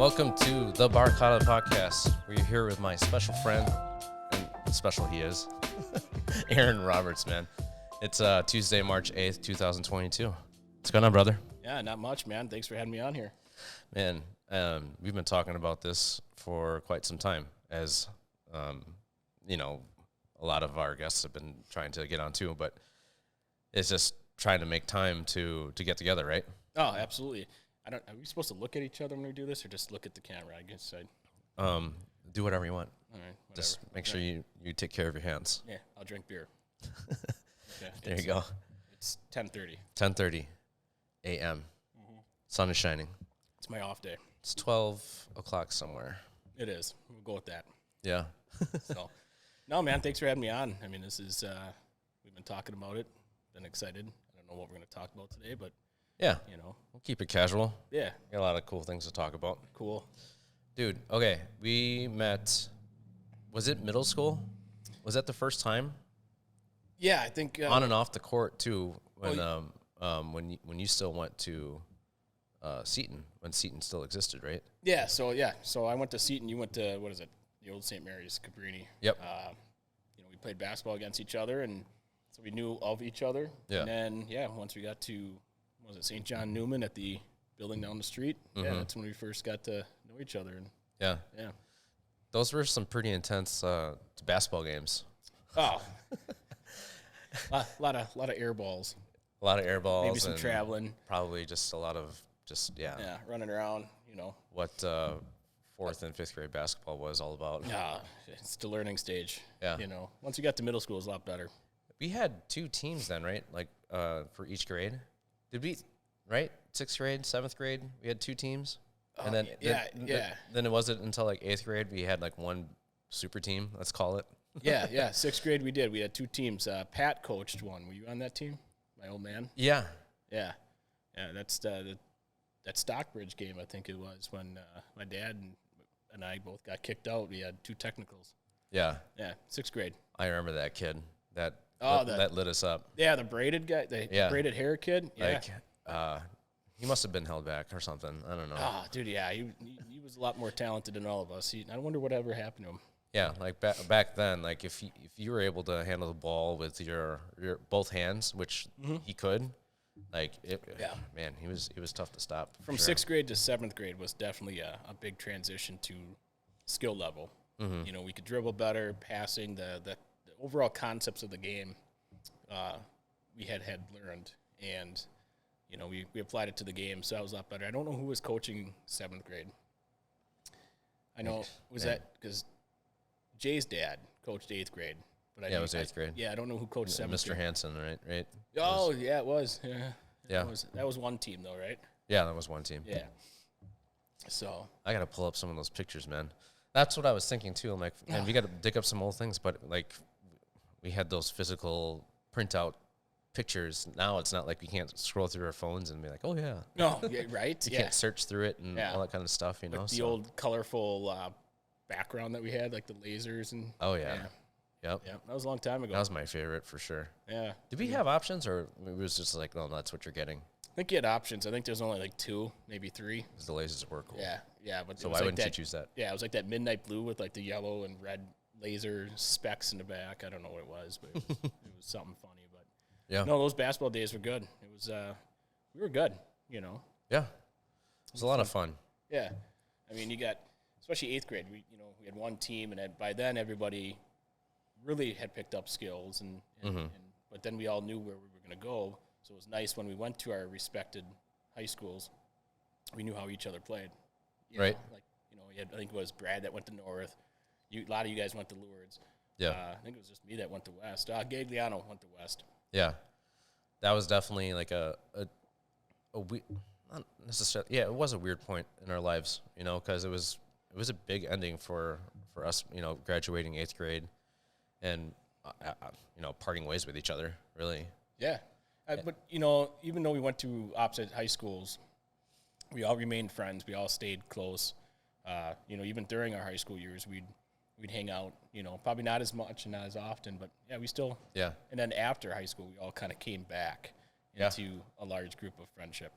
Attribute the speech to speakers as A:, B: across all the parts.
A: Welcome to the Barkada Podcast. We're here with my special friend, and special he is, Aaron Roberts, man. It's Tuesday, March 8th, 2022. What's going on, brother?
B: Yeah, not much, man. Thanks for having me on here.
A: Man, we've been talking about this for quite some time, as, a lot of our guests have been trying to get on too, but it's just trying to make time to get together, right?
B: Oh, absolutely. Are we supposed to look at each other when we do this, or just look at the camera? I guess
A: Do whatever you want.
B: All right, whatever.
A: Just make sure you take care of your hands.
B: Yeah, I'll drink beer. Okay,
A: There you go.
B: It's 10:30.
A: 10:30 a.m. Sun is shining.
B: It's my off day.
A: It's 12 o'clock somewhere.
B: It is. We'll go with that.
A: Yeah.
B: So, no, man. Thanks for having me on. I mean, this is we've been talking about it. Been excited. I don't know what we're going to talk about today, but
A: Yeah.
B: we'll
A: keep it casual.
B: Yeah.
A: Got a lot of cool things to talk about.
B: Cool.
A: Dude, okay. We met, was it middle school? Was that the first time?
B: Yeah, I think
A: On and off the court, too, when you still went to Seton, when Seton still existed, right?
B: Yeah. So I went to Seton. You went to, what is it? The old St. Mary's, Cabrini.
A: Yep.
B: We played basketball against each other, and so we knew of each other.
A: Yeah.
B: And then, once we got to, St. John Neumann at the building down the street? Yeah, that's when we first got to know each other. And
A: Yeah.
B: yeah.
A: Those were some pretty intense basketball games.
B: Oh. a lot of air balls.
A: A lot of air balls.
B: Maybe some traveling.
A: Probably just a lot of
B: Yeah, running around,
A: what fourth and fifth grade basketball was all about.
B: Yeah, it's the learning stage.
A: Yeah.
B: Once you got to middle school, it was a lot better.
A: We had two teams then, right? Like for each grade. Did we, right? Sixth grade, seventh grade, we had two teams. And then then it wasn't until like eighth grade we had like one super team, let's call it.
B: Yeah. Sixth grade we did. We had two teams. Pat coached one. Were you on that team? My old man?
A: Yeah.
B: Yeah. That's that Stockbridge game, I think it was, when my dad and I both got kicked out. We had two technicals.
A: Yeah.
B: Yeah, sixth grade.
A: I remember that kid. That lit us up.
B: Yeah, the braided guy, the braided hair kid. Yeah.
A: Like, he must have been held back or something. I don't know.
B: Oh, dude, yeah. He was a lot more talented than all of us. I wonder whatever happened to him.
A: Yeah, like back then, like if you were able to handle the ball with your both hands, which he could, like man, he was tough to stop.
B: From sixth grade to seventh grade was definitely a big transition to skill level. Mm-hmm. We could dribble better, passing, the overall concepts of the game we had learned, and we applied it to the game, so that was a lot better. I don't know who was coaching seventh grade. I know that because Jay's dad coached eighth grade, but
A: it was eighth grade.
B: Yeah, I don't know who coached seventh grade.
A: Mr. Hansen, right?
B: Oh, it was. Yeah.
A: Yeah.
B: That was one team, though, right?
A: Yeah, that was one team.
B: Yeah. So
A: I got to pull up some of those pictures, man. That's what I was thinking, too. I'm like, man, we got to dig up some old things, but, like, we had those physical printout pictures. Now it's not like we can't scroll through our phones and be like, oh, yeah.
B: No, yeah, right?
A: You can't search through it and all that kind of stuff,
B: like the old colorful background that we had, like the lasers and...
A: Oh, yeah. Yep.
B: Yeah, that was a long time ago.
A: That was my favorite for sure.
B: Yeah.
A: Did we have options, or it was just like, no, that's what you're getting?
B: I think you had options. I think there's only like two, maybe three.
A: Because the lasers were cool.
B: Yeah. But
A: so why wouldn't you choose that?
B: Yeah, it was like that midnight blue with like the yellow and red laser specks in the back. I don't know what it was, but it was something funny. But
A: yeah,
B: no, those basketball days were good. It was we were good.
A: Yeah, it was a lot of fun.
B: Yeah, I mean, you got especially eighth grade. We had one team, and by then everybody really had picked up skills, and but then we all knew where we were going to go. So it was nice when we went to our respected high schools. We knew how each other played.
A: Right.
B: We had, I think it was Brad that went to North. A lot of you guys went to Lourdes.
A: Yeah.
B: I think it was just me that went to West. Gagliano went to West.
A: Yeah. That was definitely like a not necessarily. Yeah, it was a weird point in our lives, because it was a big ending for us, graduating eighth grade, and parting ways with each other, really.
B: Yeah. But even though we went to opposite high schools, we all remained friends. We all stayed close. Even during our high school years, we'd hang out. Probably not as much and not as often, but yeah, we still.
A: Yeah.
B: And then after high school, we all kind of came back into a large group of friendship.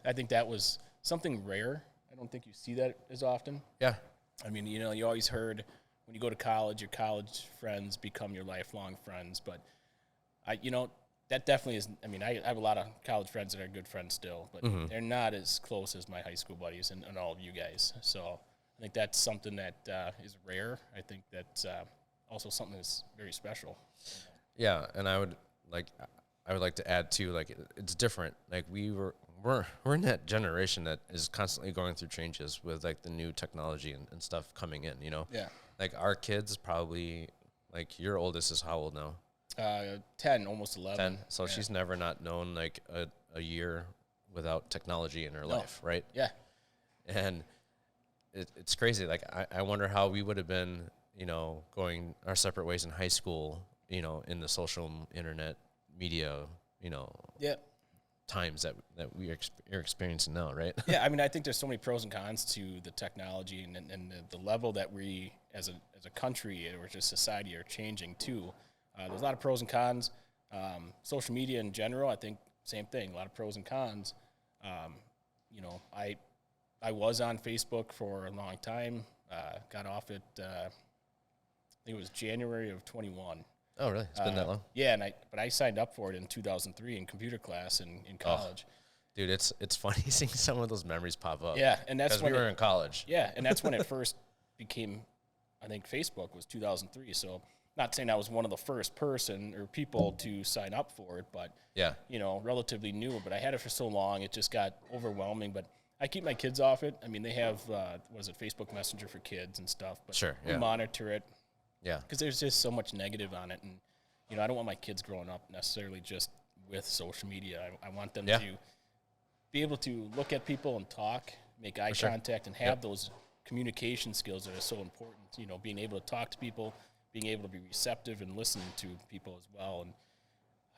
B: I think that was something rare. I don't think you see that as often.
A: Yeah.
B: I mean, you know, you always heard when you go to college, your college friends become your lifelong friends. But, that definitely is. I mean, I have a lot of college friends that are good friends still, but they're not as close as my high school buddies and all of you guys. So I think that's something that is rare. I think that's also something that's very special.
A: Yeah, and I would like to add too, like it's different. Like we're in that generation that is constantly going through changes with like the new technology and stuff coming in, you know?
B: Yeah.
A: Like our kids probably, like your oldest is how old now?
B: 10, almost 11.
A: 10. So she's never not known like a year without technology in her life, right?
B: Yeah.
A: And it's crazy. Like I wonder how we would have been, you know, going our separate ways in high school, you know, in the social internet media, you know, times that you're experiencing now, right?
B: Yeah, I mean, I think there's so many pros and cons to the technology and the level that we as a country or just society are changing too. There's a lot of pros and cons. Social media in general, I think same thing. A lot of pros and cons. I was on Facebook for a long time. Got off it. I think it was January of 21.
A: Oh, really? It's been that long?
B: Yeah, but I signed up for it in 2003 in computer class in college.
A: Dude, it's funny seeing some of those memories pop up.
B: Yeah, and that's when
A: we were in college.
B: Yeah, and that's when it first became. I think Facebook was 2003. So, not saying I was one of the first person or people to sign up for it, but
A: yeah,
B: you know, relatively new. But I had it for so long, it just got overwhelming. But I keep my kids off it. I mean, they have Facebook Messenger for kids and stuff. But
A: sure,
B: we monitor it.
A: Yeah,
B: because there's just so much negative on it, and you know, I don't want my kids growing up necessarily just with social media. I want them to be able to look at people and talk, make eye contact, and have those communication skills that are so important. You know, being able to talk to people, being able to be receptive and listen to people as well.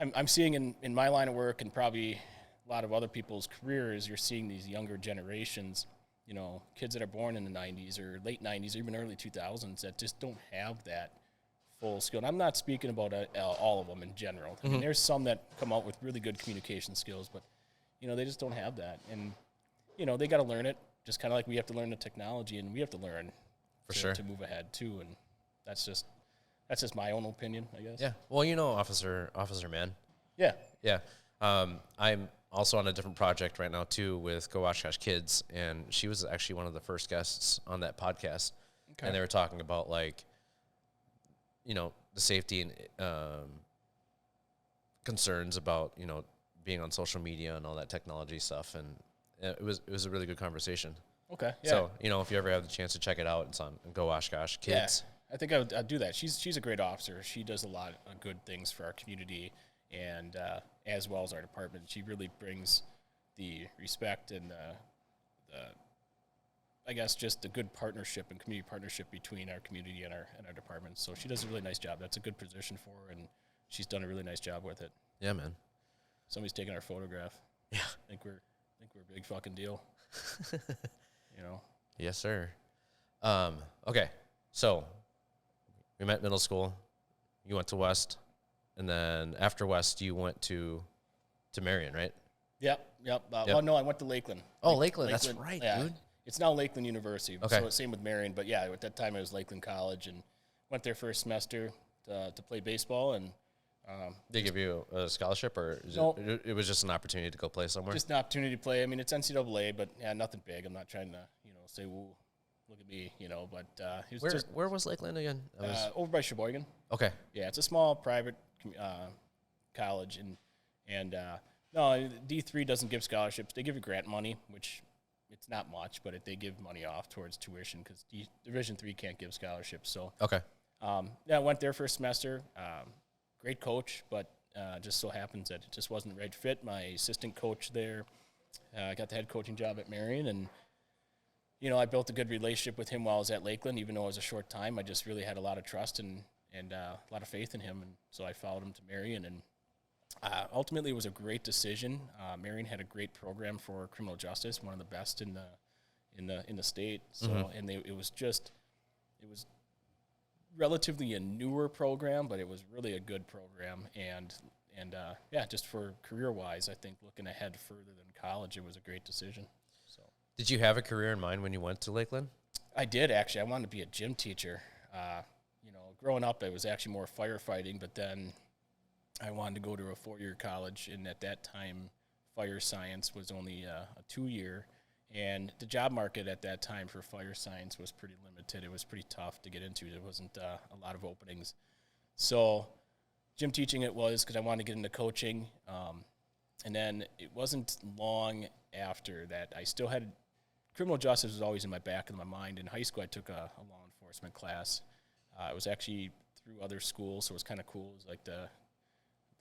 B: And I'm seeing in my line of work and probably a lot of other people's careers, you're seeing these younger generations, you know, kids that are born in the 90s or late 90s or even early 2000s that just don't have that full skill. And I'm not speaking about all of them in general. I mean, there's some that come out with really good communication skills, but, you know, they just don't have that. And, you know, they got to learn it, just kind of like we have to learn the technology, and we have to learn to move ahead, too. And that's just my own opinion, I guess.
A: Yeah. Well, you know, Officer Man.
B: Yeah.
A: Yeah. I'm also on a different project right now too with Go Watch Gosh Kids, and she was actually one of the first guests on that podcast. Okay. And they were talking about, like, you know, the safety and concerns about, you know, being on social media and all that technology stuff, and it was a really good conversation.
B: Okay. Yeah.
A: So, you know, if you ever have the chance to check it out, it's on Go Watch Gosh Kids.
B: Yeah. I think I'd do that. She's a great officer. She does a lot of good things for our community, and as well as our department. She really brings the respect and I guess just the good partnership and community partnership between our community and our department. So she does a really nice job. That's a good position for her, and she's done a really nice job with it.
A: Yeah, man.
B: Somebody's taking our photograph.
A: Yeah.
B: I think we're a big fucking deal. You know.
A: Yes, sir. Okay. So we met middle school. You went to West, and then after West, you went to Marion, right?
B: Yep. Well, no, I went to Lakeland.
A: Oh, Lakeland. That's right, dude.
B: It's now Lakeland University.
A: Okay.
B: So same with Marion, but yeah, at that time it was Lakeland College, and went there for a semester to play baseball. And
A: they give you a scholarship, or it was just an opportunity to go play somewhere?
B: Just an opportunity to play. I mean, it's NCAA, but yeah, nothing big. I'm not trying to, you know, say, "Woo, look at me," you know. But it was
A: where was Lakeland again?
B: Over by Sheboygan.
A: Okay.
B: Yeah, it's a small private college, and no, D3 doesn't give scholarships. They give you grant money, which it's not much, but they give money off towards tuition because Division III can't give scholarships. So
A: okay.
B: Yeah, I went there for a semester. Great coach, but just so happens that it just wasn't the right fit. My assistant coach there got the head coaching job at Marion, and you know, I built a good relationship with him while I was at Lakeland. Even though it was a short time, I just really had a lot of trust and a lot of faith in him, and so I followed him to Marion, and ultimately it was a great decision. Marion had a great program for criminal justice, one of the best in the state. So and it was relatively a newer program, but it was really a good program, and yeah, just for career wise, I think looking ahead further than college, it was a great decision. So
A: Did you have a career in mind when you went to Lakeland?
B: I did, actually. I wanted to be a gym teacher. Growing up, I was actually more firefighting, but then I wanted to go to a 4-year college, and at that time, fire science was only a 2-year, and the job market at that time for fire science was pretty limited. It was pretty tough to get into. There wasn't a lot of openings. So gym teaching it was because I wanted to get into coaching, and then it wasn't long after that I still had criminal justice was always in my back of my mind. In high school, I took a law enforcement class. It was actually through other schools, so it was kind of cool. It was like the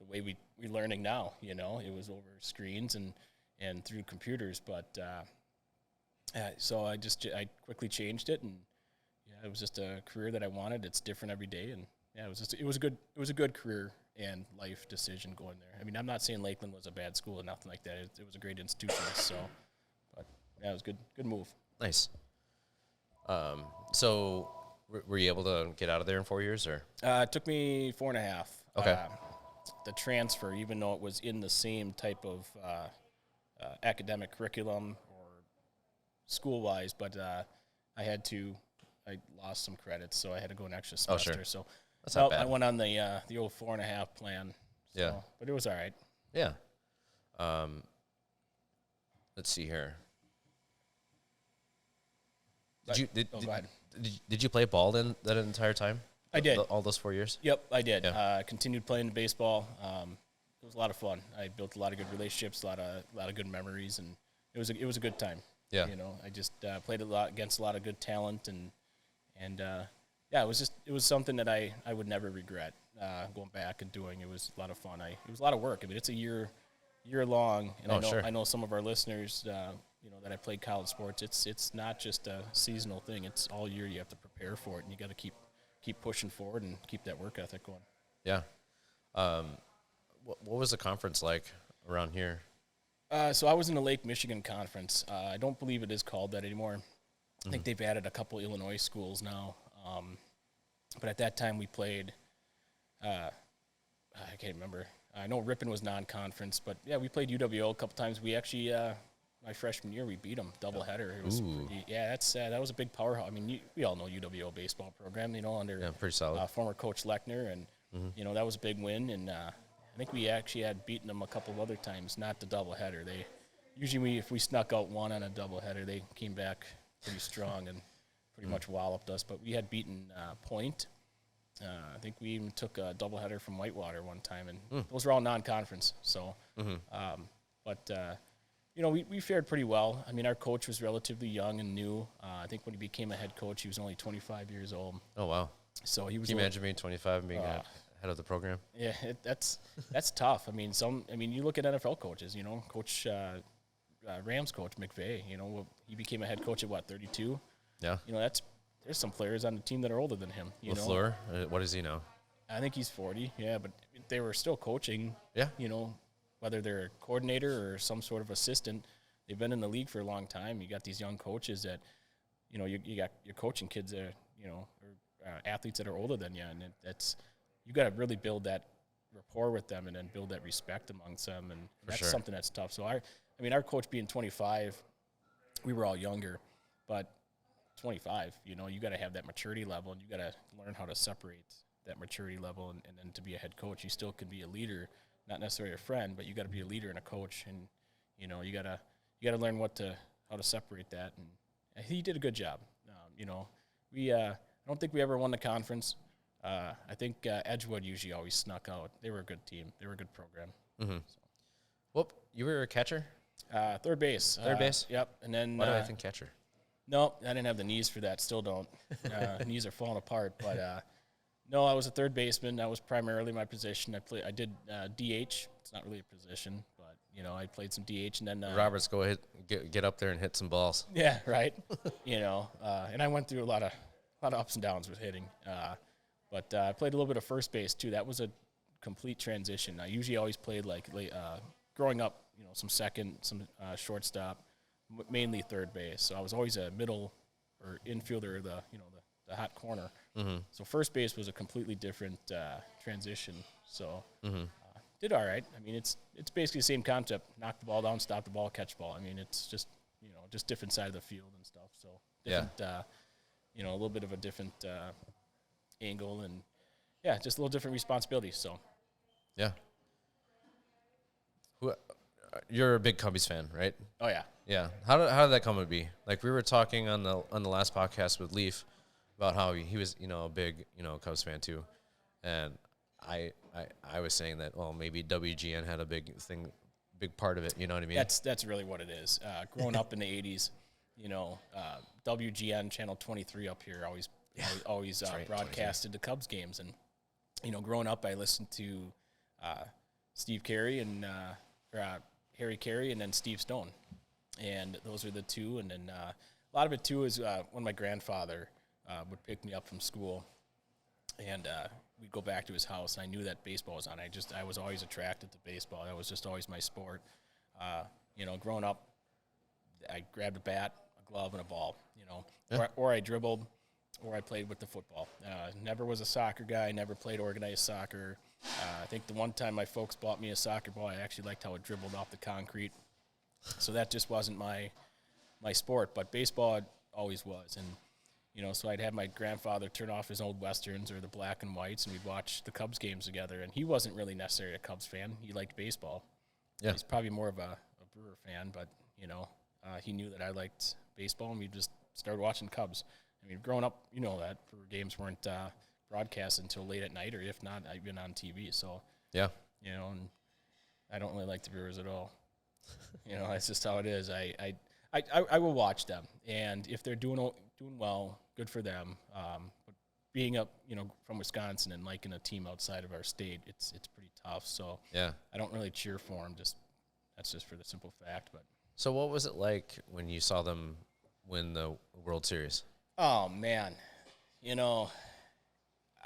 B: way we're learning now, it was over screens and through computers. But so I quickly changed it, and it was just a career that I wanted. It's different every day, and it was a good career and life decision going there. I mean, I'm not saying Lakeland was a bad school or nothing like that. It was a great institution. So, but it was good move.
A: Nice. So were you able to get out of there in 4 years, or?
B: It took me 4.5.
A: Okay.
B: The transfer, even though it was in the same type of academic curriculum or school-wise, but I lost some credits, so I had to go an extra semester.
A: Oh, sure.
B: So
A: that's not bad.
B: I went on the old 4.5 plan. So,
A: yeah.
B: But it was all right.
A: Yeah. Let's see here. Did you play ball then that entire time?
B: I did.
A: All those 4 years?
B: Yep, I did.
A: Yeah.
B: Continued playing baseball. It was a lot of fun. I built a lot of good relationships, a lot of good memories, and it was a good time.
A: Yeah.
B: I just played a lot against a lot of good talent, and it was something that I would never regret going back and doing. It was a lot of fun. It was a lot of work. I mean, it's a year long, and I know some of our listeners, that I played college sports. It's not just a seasonal thing. It's all year. You have to prepare for it, and you got to keep pushing forward and keep that work ethic going.
A: Yeah. What was the conference like around here?
B: So I was in the Lake Michigan Conference. I don't believe it is called that anymore. I think they've added a couple Illinois schools now. But at that time we played, I can't remember. I know Ripon was non-conference, but yeah, we played UWO a couple times. We actually, my freshman year, we beat them doubleheader. It was that was a big powerhouse. I mean, we all know UWO baseball program, under
A: pretty solid.
B: Former coach Lechner, and that was a big win. And I think we actually had beaten them a couple of other times, not the doubleheader. They usually if we snuck out one on a doubleheader, they came back pretty strong and pretty much walloped us. But we had beaten Point. I think we even took a doubleheader from Whitewater one time, and those were all non-conference. So, we fared pretty well. I mean, our coach was relatively young and new. I think when he became a head coach, he was only 25 years old.
A: Oh, wow.
B: So he was.
A: Can you imagine being 25 and being head of the program?
B: Yeah, that's tough. I mean, you look at NFL coaches. Coach Rams coach McVay. He became a head coach at 32.
A: Yeah.
B: There's some players on the team that are older than him.
A: LaFleur, what is he now?
B: I think he's 40. Yeah, but they were still coaching.
A: Yeah.
B: Whether they're a coordinator or some sort of assistant, they've been in the league for a long time. You got these young coaches that, you got your coaching kids that, or athletes that are older than you, and you got to really build that rapport with them and then build that respect amongst them, and that's something that's tough. So our coach being 25, we were all younger, but 25, you got to have that maturity level, and you got to learn how to separate that maturity level, and then to be a head coach, you still can be a leader, not necessarily a friend, but you got to be a leader and a coach, and you got to learn how to separate that, and he did a good job. I don't think we ever won the conference. I think Edgewood usually always snuck out. They were a good team. They were a good program.
A: Mm-hmm. Well, you were a catcher?
B: Third base.
A: Third base?
B: Yep. And then
A: why do I think catcher?
B: No, I didn't have the knees for that. Still don't. Knees are falling apart. But no, I was a third baseman. That was primarily my position. I did DH. It's not really a position, but I played some DH, and then
A: Roberts, go ahead, get up there and hit some balls.
B: Yeah, right. And I went through a lot of ups and downs with hitting. But I played a little bit of first base too. That was a complete transition. I usually always played growing up, some second, some shortstop, mainly third base. So I was always a middle or infielder, the hot corner. Mm-hmm. So first base was a completely different transition. So did all right. I mean, it's basically the same concept: knock the ball down, stop the ball, catch the ball. I mean, it's just just different side of the field and stuff. So different, a little bit of a different angle and just a little different responsibility. So
A: yeah. You're a big Cubbies fan, right?
B: Oh yeah.
A: Yeah. How did that come to be? Like we were talking on the last podcast with Leaf about how he was, a big, Cubs fan too. And I was saying that, well, maybe WGN had a big part of it. You know what I mean?
B: That's really what it is. Growing up in the 80s, WGN Channel 23 up here always broadcasted the Cubs games. And, growing up, I listened to Steve Carey and Harry Carey and then Steve Stone. And those are the two. And then a lot of it, too, is when my grandfather would pick me up from school. And we'd go back to his house, and I knew that baseball was on. I was always attracted to baseball. That was just always my sport. Growing up, I grabbed a bat, a glove, and a ball, or I dribbled, or I played with the football. Never was a soccer guy, never played organized soccer. I think the one time my folks bought me a soccer ball, I actually liked how it dribbled off the concrete. So that just wasn't my sport, but baseball always was. And so I'd have my grandfather turn off his old Westerns or the black and whites, and we'd watch the Cubs games together. And he wasn't really necessarily a Cubs fan. He liked baseball. Yeah. He's probably more of a Brewer fan, but, he knew that I liked baseball, and we just started watching Cubs. I mean, growing up, that Brewer games weren't broadcast until late at night, or if not, I've been on TV. So, yeah, and I don't really like the Brewers at all. That's just how it is. I will watch them, and if they're doing well, good for them. But being up, from Wisconsin and liking a team outside of our state, it's pretty tough. So yeah, I don't really cheer for them. That's just for the simple fact. But
A: so, what was it like when you saw them win the World Series?
B: Oh man,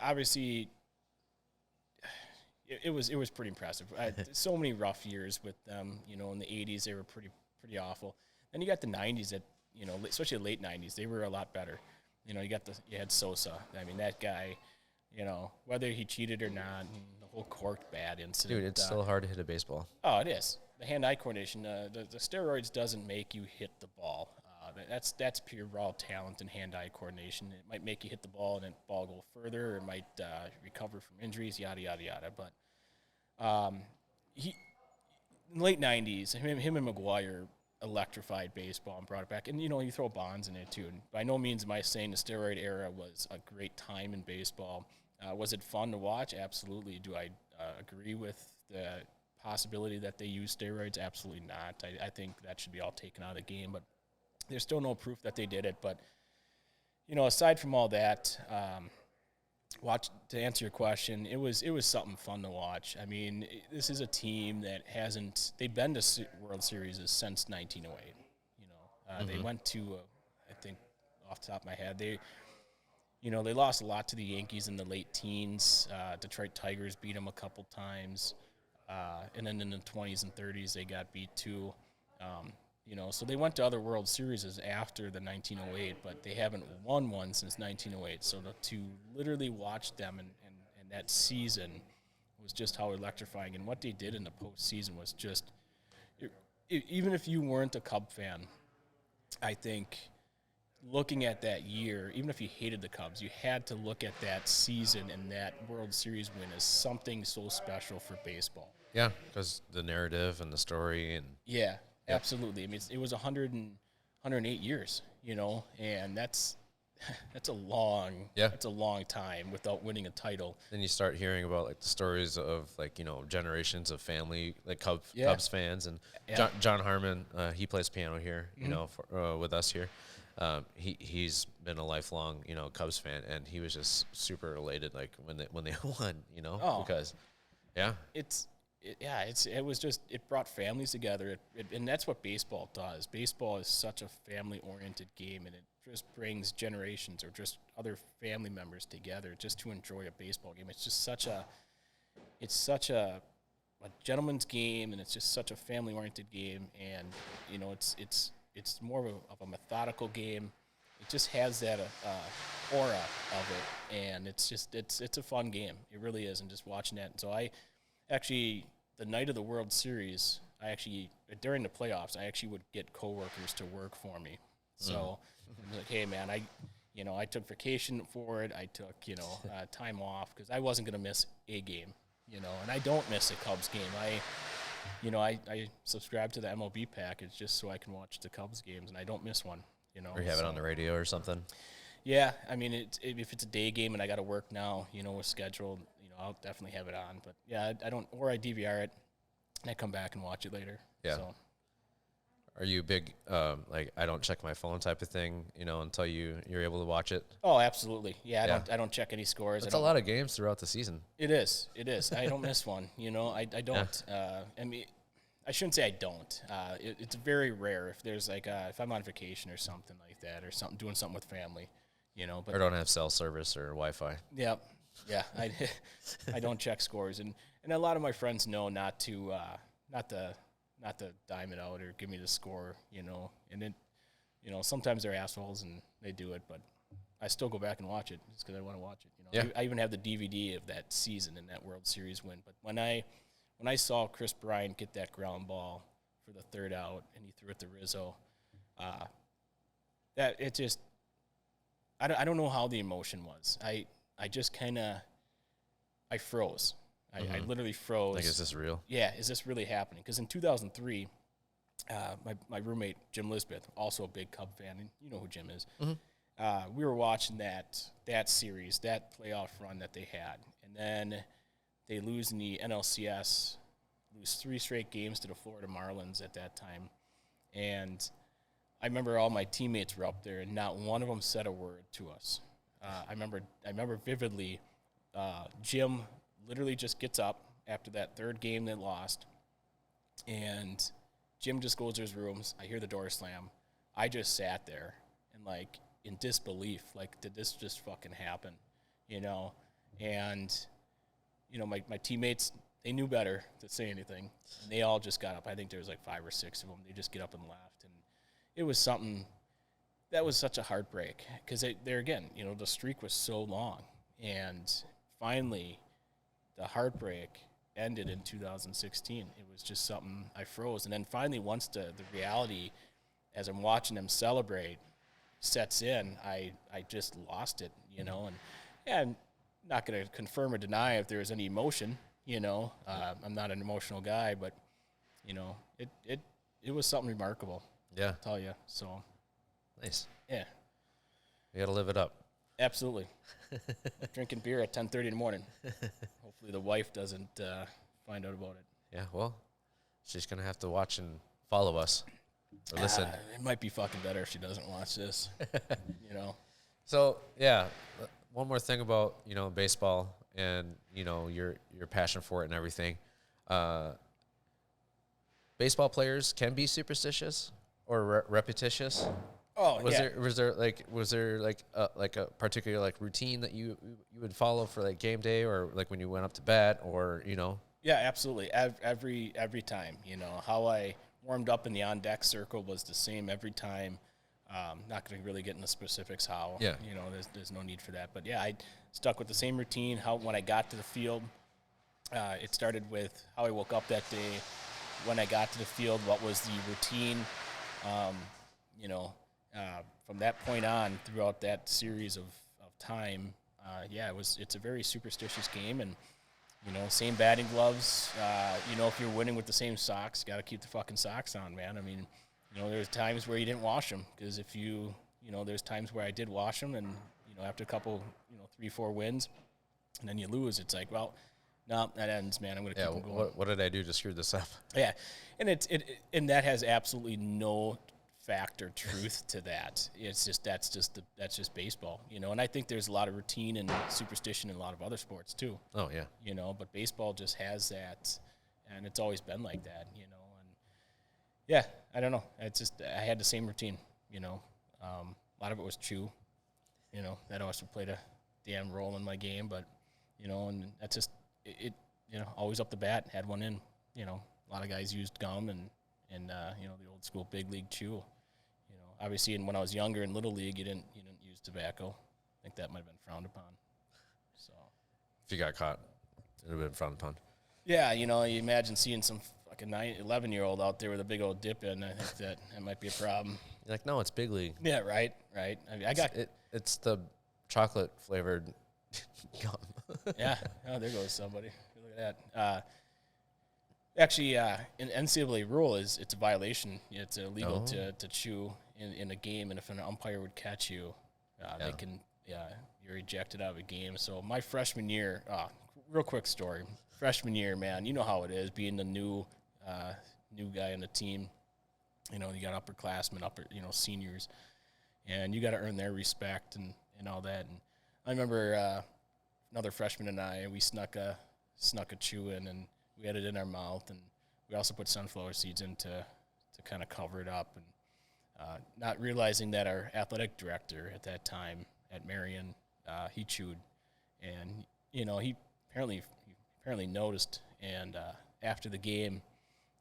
B: obviously, it was pretty impressive. I had so many rough years with them. In the '80s, they were pretty awful. Then you got the '90s that. Especially the late '90s, they were a lot better. You had Sosa. I mean, that guy. Whether he cheated or not, the whole corked bat incident.
A: Dude, it's still hard to hit a baseball.
B: Oh, it is. The hand-eye coordination. The steroids doesn't make you hit the ball. That's pure raw talent and hand-eye coordination. It might make you hit the ball and the ball go further, or it might recover from injuries. Yada yada yada. But he in the late '90s, him and McGuire electrified baseball and brought it back. And, you throw Bonds in it, too. And by no means am I saying the steroid era was a great time in baseball. Was it fun to watch? Absolutely. Do I agree with the possibility that they use steroids? Absolutely not. I think that should be all taken out of the game. But there's still no proof that they did it. But, aside from all that, to answer your question, it was something fun to watch. I mean, this is a team that they've been to World Series since 1908. They went to, I think, off the top of my head, they lost a lot to the Yankees in the late teens. Detroit Tigers beat them a couple times. And then in the 20s and 30s, they got beat too. So they went to other World Series after the 1908, but they haven't won one since 1908. So to literally watch them and that season was just how electrifying. And what they did in the postseason was just, even if you weren't a Cub fan, I think looking at that year, even if you hated the Cubs, you had to look at that season and that World Series win as something so special for baseball.
A: Yeah, because the narrative and the story and
B: yeah. Absolutely. I mean, it was 108 years, and that's a long time without winning a title.
A: Then you start hearing about like the stories of generations of family, like Cubs fans, and John Harmon, he plays piano here, with us here. He's been a lifelong, Cubs fan, and he was just super elated like when they won, because it brought families together, and that's what baseball does. Baseball is such a family-oriented game, and it just brings generations or just other family members together just to enjoy a baseball game. It's just such a gentleman's game, and it's just such a family-oriented game, and it's more of a methodical game. It just has that aura of it, and it's a fun game. It really is, and just watching that. And so the night of the World Series,
B: I actually, during the playoffs, I actually would get coworkers to work for me. So I was like, hey, man, I took vacation for it. I took, time off because I wasn't going to miss a game, and I don't miss a Cubs game. I subscribe to the MLB package just so I can watch the Cubs games, and I don't miss one,
A: Or you have it on the radio or something?
B: Yeah, I mean, if it's a day game and I got to work now, with scheduled, I'll definitely have it on. But, yeah, I don't – or I DVR it, and I come back and watch it later.
A: Yeah.
B: So.
A: Are you big, I don't check my phone type of thing, until you're able to watch it?
B: Oh, absolutely. Yeah, I don't check any scores.
A: It's a lot of games throughout the season.
B: It is. I don't miss one. I don't. Yeah. I mean, I shouldn't say I don't. It's very rare if there's if I'm on vacation or something like that, or doing something with family, But
A: or don't have cell service or Wi-Fi.
B: Yeah. I don't check scores, and a lot of my friends know not to dime it out or give me the score, and then, sometimes they're assholes and they do it, but I still go back and watch it just because I want to watch it.
A: Yeah.
B: I even have the DVD of that season and that World Series win. But when I saw Chris Bryant get that ground ball for the third out and he threw it to Rizzo, that it just, I don't know how the emotion was. I just I froze. I literally froze.
A: Like, is this real?
B: Yeah, is this really happening? Because in 2003, my roommate, Jim Lisbeth, also a big Cub fan, and you know who Jim is, we were watching that series, that playoff run that they had. And then they lose in the NLCS, lose 3 straight games to the Florida Marlins at that time. And I remember all my teammates were up there, and not one of them said a word to us. I remember vividly Jim literally just gets up after that third game they lost, and Jim just goes to his rooms. I hear the door slam. I just sat there and, in disbelief, did this just fucking happen, And, my teammates, they knew better to say anything, and they all just got up. I think there was 5 or 6 of them. They just get up and left, and it was something that was such a heartbreak because there again, the streak was so long, and finally the heartbreak ended in 2016. It was just something I froze. And then finally, once the reality, as I'm watching them celebrate, sets in, I just lost it, And I'm not going to confirm or deny if there was any emotion, I'm not an emotional guy, but, it was something remarkable.
A: Yeah.
B: I'll tell you. So.
A: Nice.
B: Yeah.
A: You got to live it up.
B: Absolutely. Drinking beer at 10:30 in the morning. Hopefully the wife doesn't find out about it.
A: Yeah, well, she's going to have to watch and follow us or listen.
B: It might be fucking better if she doesn't watch this,
A: So, yeah, one more thing about, baseball and, your passion for it and everything. Baseball players can be superstitious or repetitious.
B: Oh,
A: was there a particular routine that you would follow for game day or when you went up to bat or
B: Yeah, absolutely. Every time, how I warmed up in the on deck circle was the same every time. Not going to really get into specifics how.
A: Yeah.
B: There's no need for that, but yeah, I stuck with the same routine. How when I got to the field, it started with how I woke up that day. When I got to the field, what was the routine? From that point on, throughout that series of time, it's a very superstitious game, and same batting gloves. If you're winning with the same socks, you got to keep the fucking socks on, man. I mean, there's times where you didn't wash them because if there's times where I did wash them, and after a couple, 3-4 wins, and then you lose, it's like, well, no, that ends, man. I'm gonna keep them going.
A: What did I do to screw this up?
B: Yeah, and that has absolutely no fact or truth to that. It's just that's just baseball, And I think there's a lot of routine and superstition in a lot of other sports too.
A: Oh yeah.
B: But baseball just has that, and it's always been like that, And yeah, I don't know. It's just I had the same routine, A lot of it was chew, That also played a damn role in my game, but and that's just it. Always up the bat, had one in. A lot of guys used gum and the old school big league chew. Obviously, when I was younger in little league, you didn't use tobacco. I think that might have been frowned upon. So,
A: if you got caught, it would have been frowned upon.
B: Yeah, you imagine seeing some like a 11-year-old out there with a big old dip in. I think that might be a problem.
A: You're like, no, it's big league.
B: Yeah, right. I mean,
A: it's the chocolate flavored gum.
B: Yeah. Oh, there goes somebody. Look at that. Actually, in NCAA rule it's a violation. It's illegal to chew in a game, and if an umpire would catch you, they can you're ejected out of a game. So my freshman year, real quick story. Freshman year, man, you know how it is being the new guy on the team. You know, you got upperclassmen, seniors, and you got to earn their respect and all that. And I remember another freshman and I, we snuck a chew in, and we had it in our mouth, and we also put sunflower seeds in to kind of cover it up, and not realizing that our athletic director at that time at Marion, he chewed, and he apparently noticed, and after the game,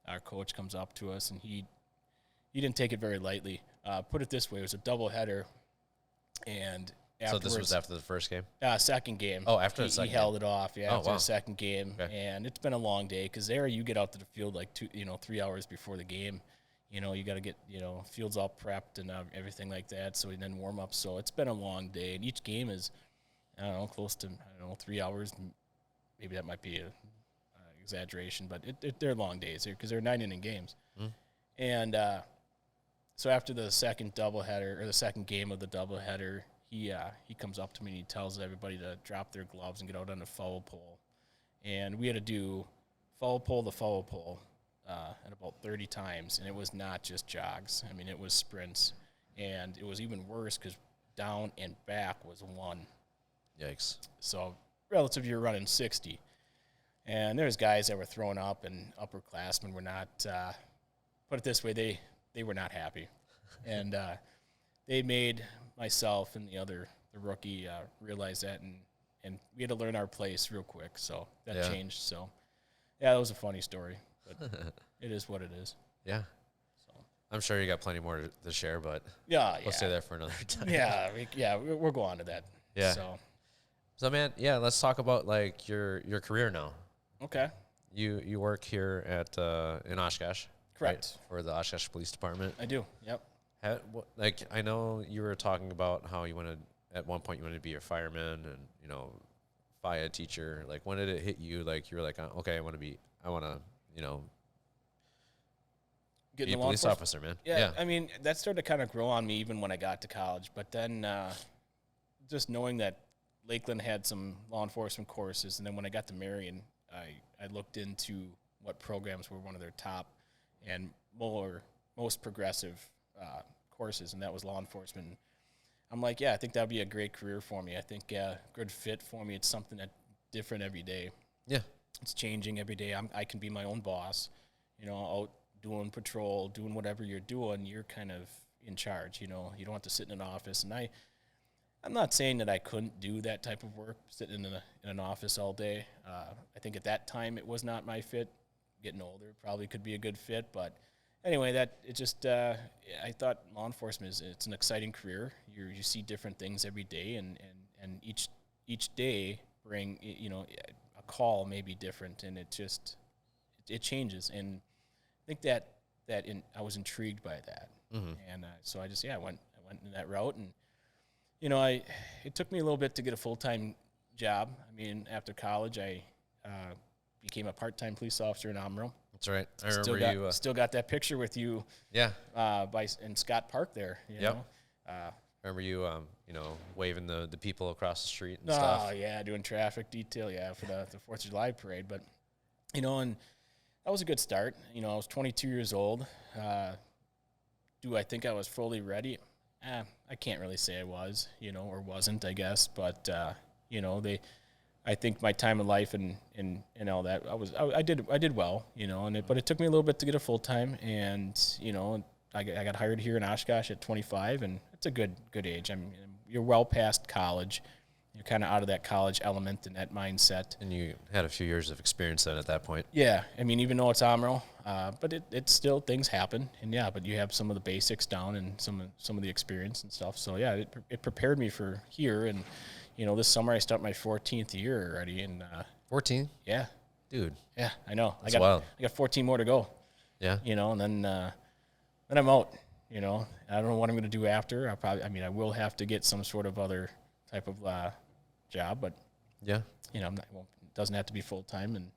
B: our coach comes up to us, and he didn't take it very lightly. Put it this way, it was a doubleheader, and afterwards,
A: so this was after the first game?
B: Second game.
A: Oh, after the second
B: he held it off, after the second game.
A: Okay.
B: And it's been a long day because there you get out to the field like 3 hours before the game. You got to get, fields all prepped and everything like that, so then warm up. So it's been a long day, and each game is, close to, 3 hours. Maybe that might be an exaggeration, but they're long days here because they're 9-inning games. Mm. And so after the second doubleheader, or the second game of the doubleheader, he comes up to me and he tells everybody to drop their gloves and get out on the foul pole. And we had to do foul pole to foul pole at about 30 times, and it was not just jogs. I mean, it was sprints, and it was even worse because down and back was 1.
A: Yikes.
B: So relative, you're running 60. And there's guys that were thrown up, and upperclassmen were not, put it this way, they were not happy. And they made myself and the rookie realize that, and we had to learn our place real quick. So that changed. So, that was a funny story, but it is what it is.
A: Yeah. So I'm sure you got plenty more to share, but we'll stay there for another time.
B: We'll go on to that.
A: Yeah. So man, let's talk about like your career now.
B: Okay.
A: You work here at in Oshkosh.
B: Correct.
A: Right? For the Oshkosh Police Department.
B: I do. Yep.
A: I know you were talking about how you wanted, at one point you wanted to be a fireman and, fire teacher. Like, when did it hit you? Like, you were like, okay, I want to be a police officer, man.
B: Yeah. I mean, that started to kind of grow on me even when I got to college. But then just knowing that Lakeland had some law enforcement courses, and then when I got to Marion, I looked into what programs were one of their top and most progressive courses, and that was law enforcement. I'm like, I think that would be a great career for me. I think good fit for me. It's something that's different every day.
A: Yeah.
B: It's changing every day. I can be my own boss, out doing patrol, doing whatever you're doing, you're kind of in charge, You don't have to sit in an office. And I'm not saying that I couldn't do that type of work, sitting in an office all day. I think at that time it was not my fit. Getting older probably could be a good fit, but anyway, I thought law enforcement it's an exciting career. You see different things every day, and each day bring a call may be different, and it changes. And I think that I was intrigued by that, and so I went in that route, and it took me a little bit to get a full-time job. I mean, after college, I became a part-time police officer in Omro.
A: That's right. I remember
B: still got that picture with you.
A: Yeah.
B: In Scott Park there. You know?
A: Remember you, waving the people across the street and stuff.
B: Oh yeah, doing traffic detail. Yeah, for the 4th of July parade. But, and that was a good start. I was 22 years old. Do I think I was fully ready? I can't really say I was, or wasn't, I guess. But I think my time in life and all that, I did well, but it took me a little bit to get a full time, and I got hired here in Oshkosh at 25, and it's a good age. I mean, you're well past college. You're kind of out of that college element and that mindset.
A: And you had a few years of experience then at that point.
B: Yeah, I mean, even though it's Omro, but it still, things happen, and but you have some of the basics down and some of the experience and stuff. So it prepared me for here, and this summer I start my 14th year already. And
A: 14?
B: Yeah.
A: Dude.
B: Yeah, I know.
A: That's wild.
B: I got 14 more to go.
A: Yeah.
B: You know, and then I'm out. You know, I don't know what I'm going to do after. I will have to get some sort of other type of job, but
A: yeah,
B: you know, it doesn't have to be full time. And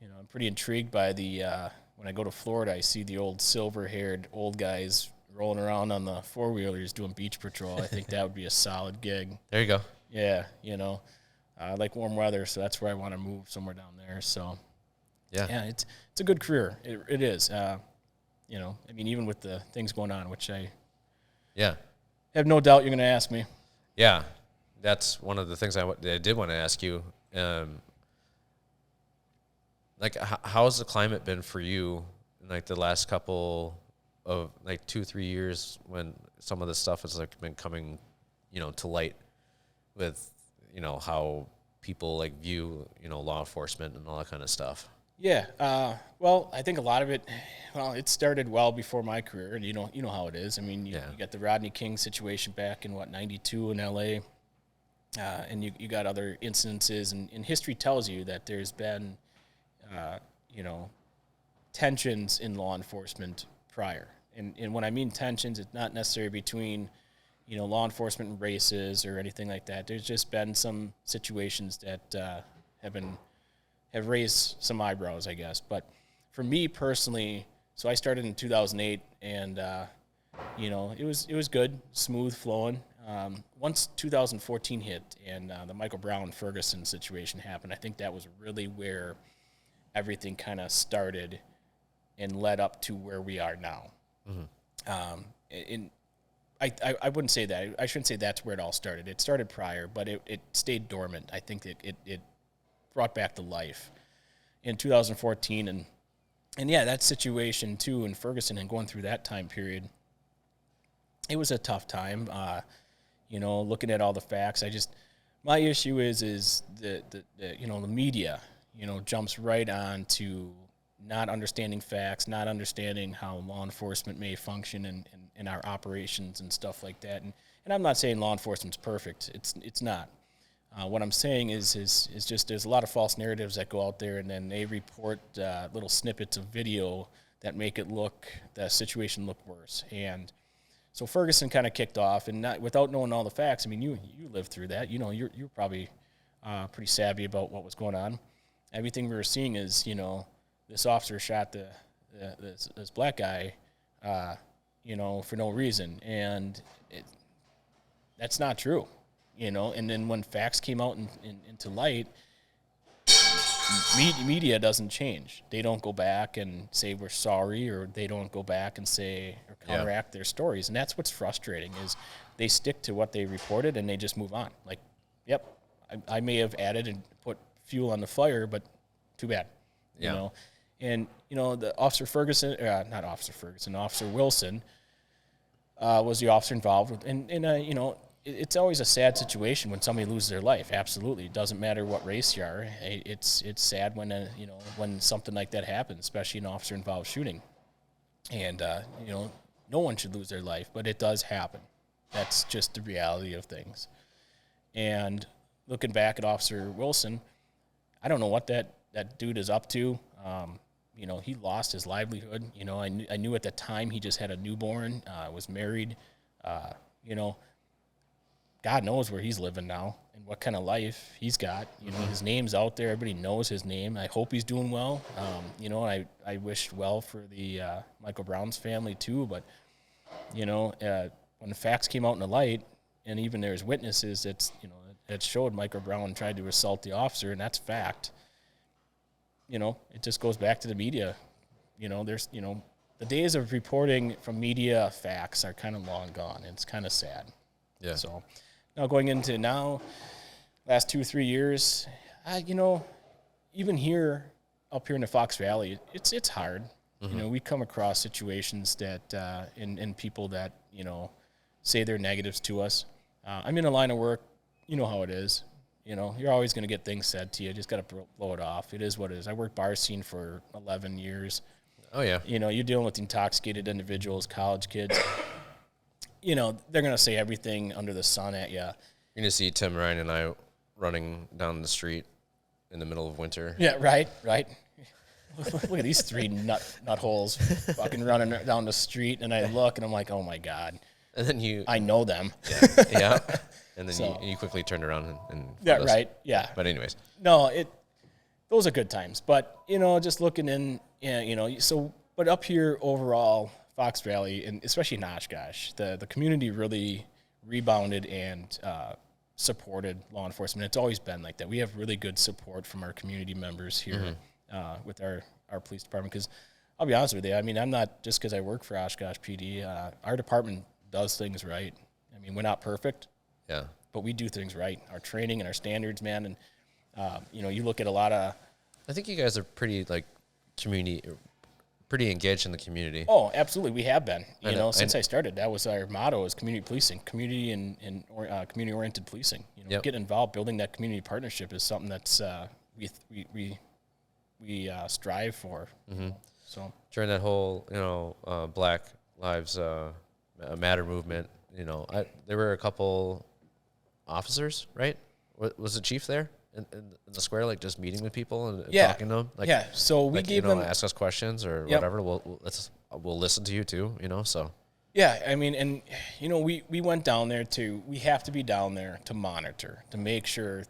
B: you know, I'm pretty intrigued by the when I go to Florida, I see the old silver-haired old guys rolling around on the four-wheelers doing beach patrol. I think that would be a solid gig.
A: There you go.
B: Yeah, you know, I like warm weather, so that's where I want to move, somewhere down there. So yeah, it's a good career. It is. You know, I mean, even with the things going on, which I have no doubt you're going to ask me.
A: Yeah, that's one of the things I did want to ask you. Like, how has the climate been for you in, like, the last couple of, like, 2-3 years when some of this stuff has, like, been coming, you know, to light with, you know, how people, like, view, you know, law enforcement and all that kind of stuff?
B: Yeah. Well, I think a lot of it, it started well before my career, and you know how it is. I mean, you got the Rodney King situation back in, 92 in L.A., and you got other incidences, and history tells you that there's been, you know, tensions in law enforcement prior. And when I mean tensions, it's not necessarily between, you know, law enforcement and races or anything like that. There's just been some situations that have raised some eyebrows, I guess. But for me personally, so I started in 2008, and you know, it was good, smooth flowing. Once 2014 hit and the Michael Brown Ferguson situation happened, I think that was really where everything kind of started and led up to where we are now. Mm-hmm. I wouldn't say that. I shouldn't say that's where it all started. It started prior, but it stayed dormant. I think that it brought back to life in 2014. And yeah, that situation too in Ferguson and going through that time period, it was a tough time. You know, looking at all the facts, my issue is the you know, the media, you know, jumps right on to not understanding facts, not understanding how law enforcement may function in our operations and stuff like that. And I'm not saying law enforcement's perfect. It's not. What I'm saying is just there's a lot of false narratives that go out there, and then they report little snippets of video that make the situation look worse. And so Ferguson kind of kicked off, and without knowing all the facts. I mean, you lived through that. You know, you're probably pretty savvy about what was going on. Everything we were seeing is, you know, this officer shot this black guy, you know, for no reason, and that's not true. You know, and then when facts came out into light, media doesn't change. They don't go back and say we're sorry, or they don't go back and say or counteract their stories. And that's what's frustrating, is they stick to what they reported and they just move on. Like, yep, I may have added and put fuel on the fire, but too bad. You know, and you know, the Officer Wilson was the officer involved with, and you know. It's always a sad situation when somebody loses their life. Absolutely, it doesn't matter what race you are. It's sad when you know, when something like that happens, especially an officer-involved shooting. And you know, no one should lose their life, but it does happen. That's just the reality of things. And looking back at Officer Wilson, I don't know what that dude is up to. You know, he lost his livelihood. You know, I knew at the time he just had a newborn, was married. You know. God knows where he's living now and what kind of life he's got. You know, his name's out there. Everybody knows his name. I hope he's doing well. You know, I wish well for the Michael Brown's family too. But, you know, when the facts came out in the light, and even there's witnesses that showed Michael Brown tried to assault the officer, and that's fact. You know, it just goes back to the media. You know, there's, you know, the days of reporting from media facts are kind of long gone. And it's kind of sad. Yeah. So. Now going into last 2-3 years, you know, even up here in the Fox Valley, it's hard. Mm-hmm. You know, we come across situations that and people that, you know, say they're negatives to us. I'm in a line of work. You know how it is. You know, you're always going to get things said to you. You just got to blow it off. It is what it is. I worked bar scene for 11 years.
A: Oh, yeah.
B: You know, you're dealing with intoxicated individuals, college kids. You know, they're going to say everything under the sun at you.
A: You're going to see Tim Ryan and I running down the street in the middle of winter.
B: Yeah, right. Look at these three nut holes fucking running down the street, and I look and I'm like, oh my God.
A: And then
B: I know them.
A: Yeah. And then you quickly turned around and
B: yeah, right. Yeah.
A: But anyways,
B: no, those are good times. But just looking in, but up here overall, Fox Valley, and especially in Oshkosh, the community really rebounded and supported law enforcement. It's always been like that. We have really good support from our community members here with our police department. Because I'll be honest with you, I mean, I'm not just because I work for Oshkosh PD. Our department does things right. I mean, we're not perfect.
A: Yeah.
B: But we do things right. Our training and our standards, man, and you look at a lot of.
A: I think you guys are pretty pretty engaged in the community.
B: Oh, absolutely, we have been. Since I started, that was our motto: is community policing, community and community-oriented policing. Get involved, building that community partnership is something that's we strive for.
A: Mm-hmm.
B: So
A: during that whole Black Lives Matter movement, there were a couple officers, right? Was the chief there in the square, like just meeting with people and talking to them? Like,
B: yeah. So we gave them
A: ask us questions or whatever. We'll listen to you too. So.
B: Yeah, I mean, and we went down there we have to be down there to monitor, to make sure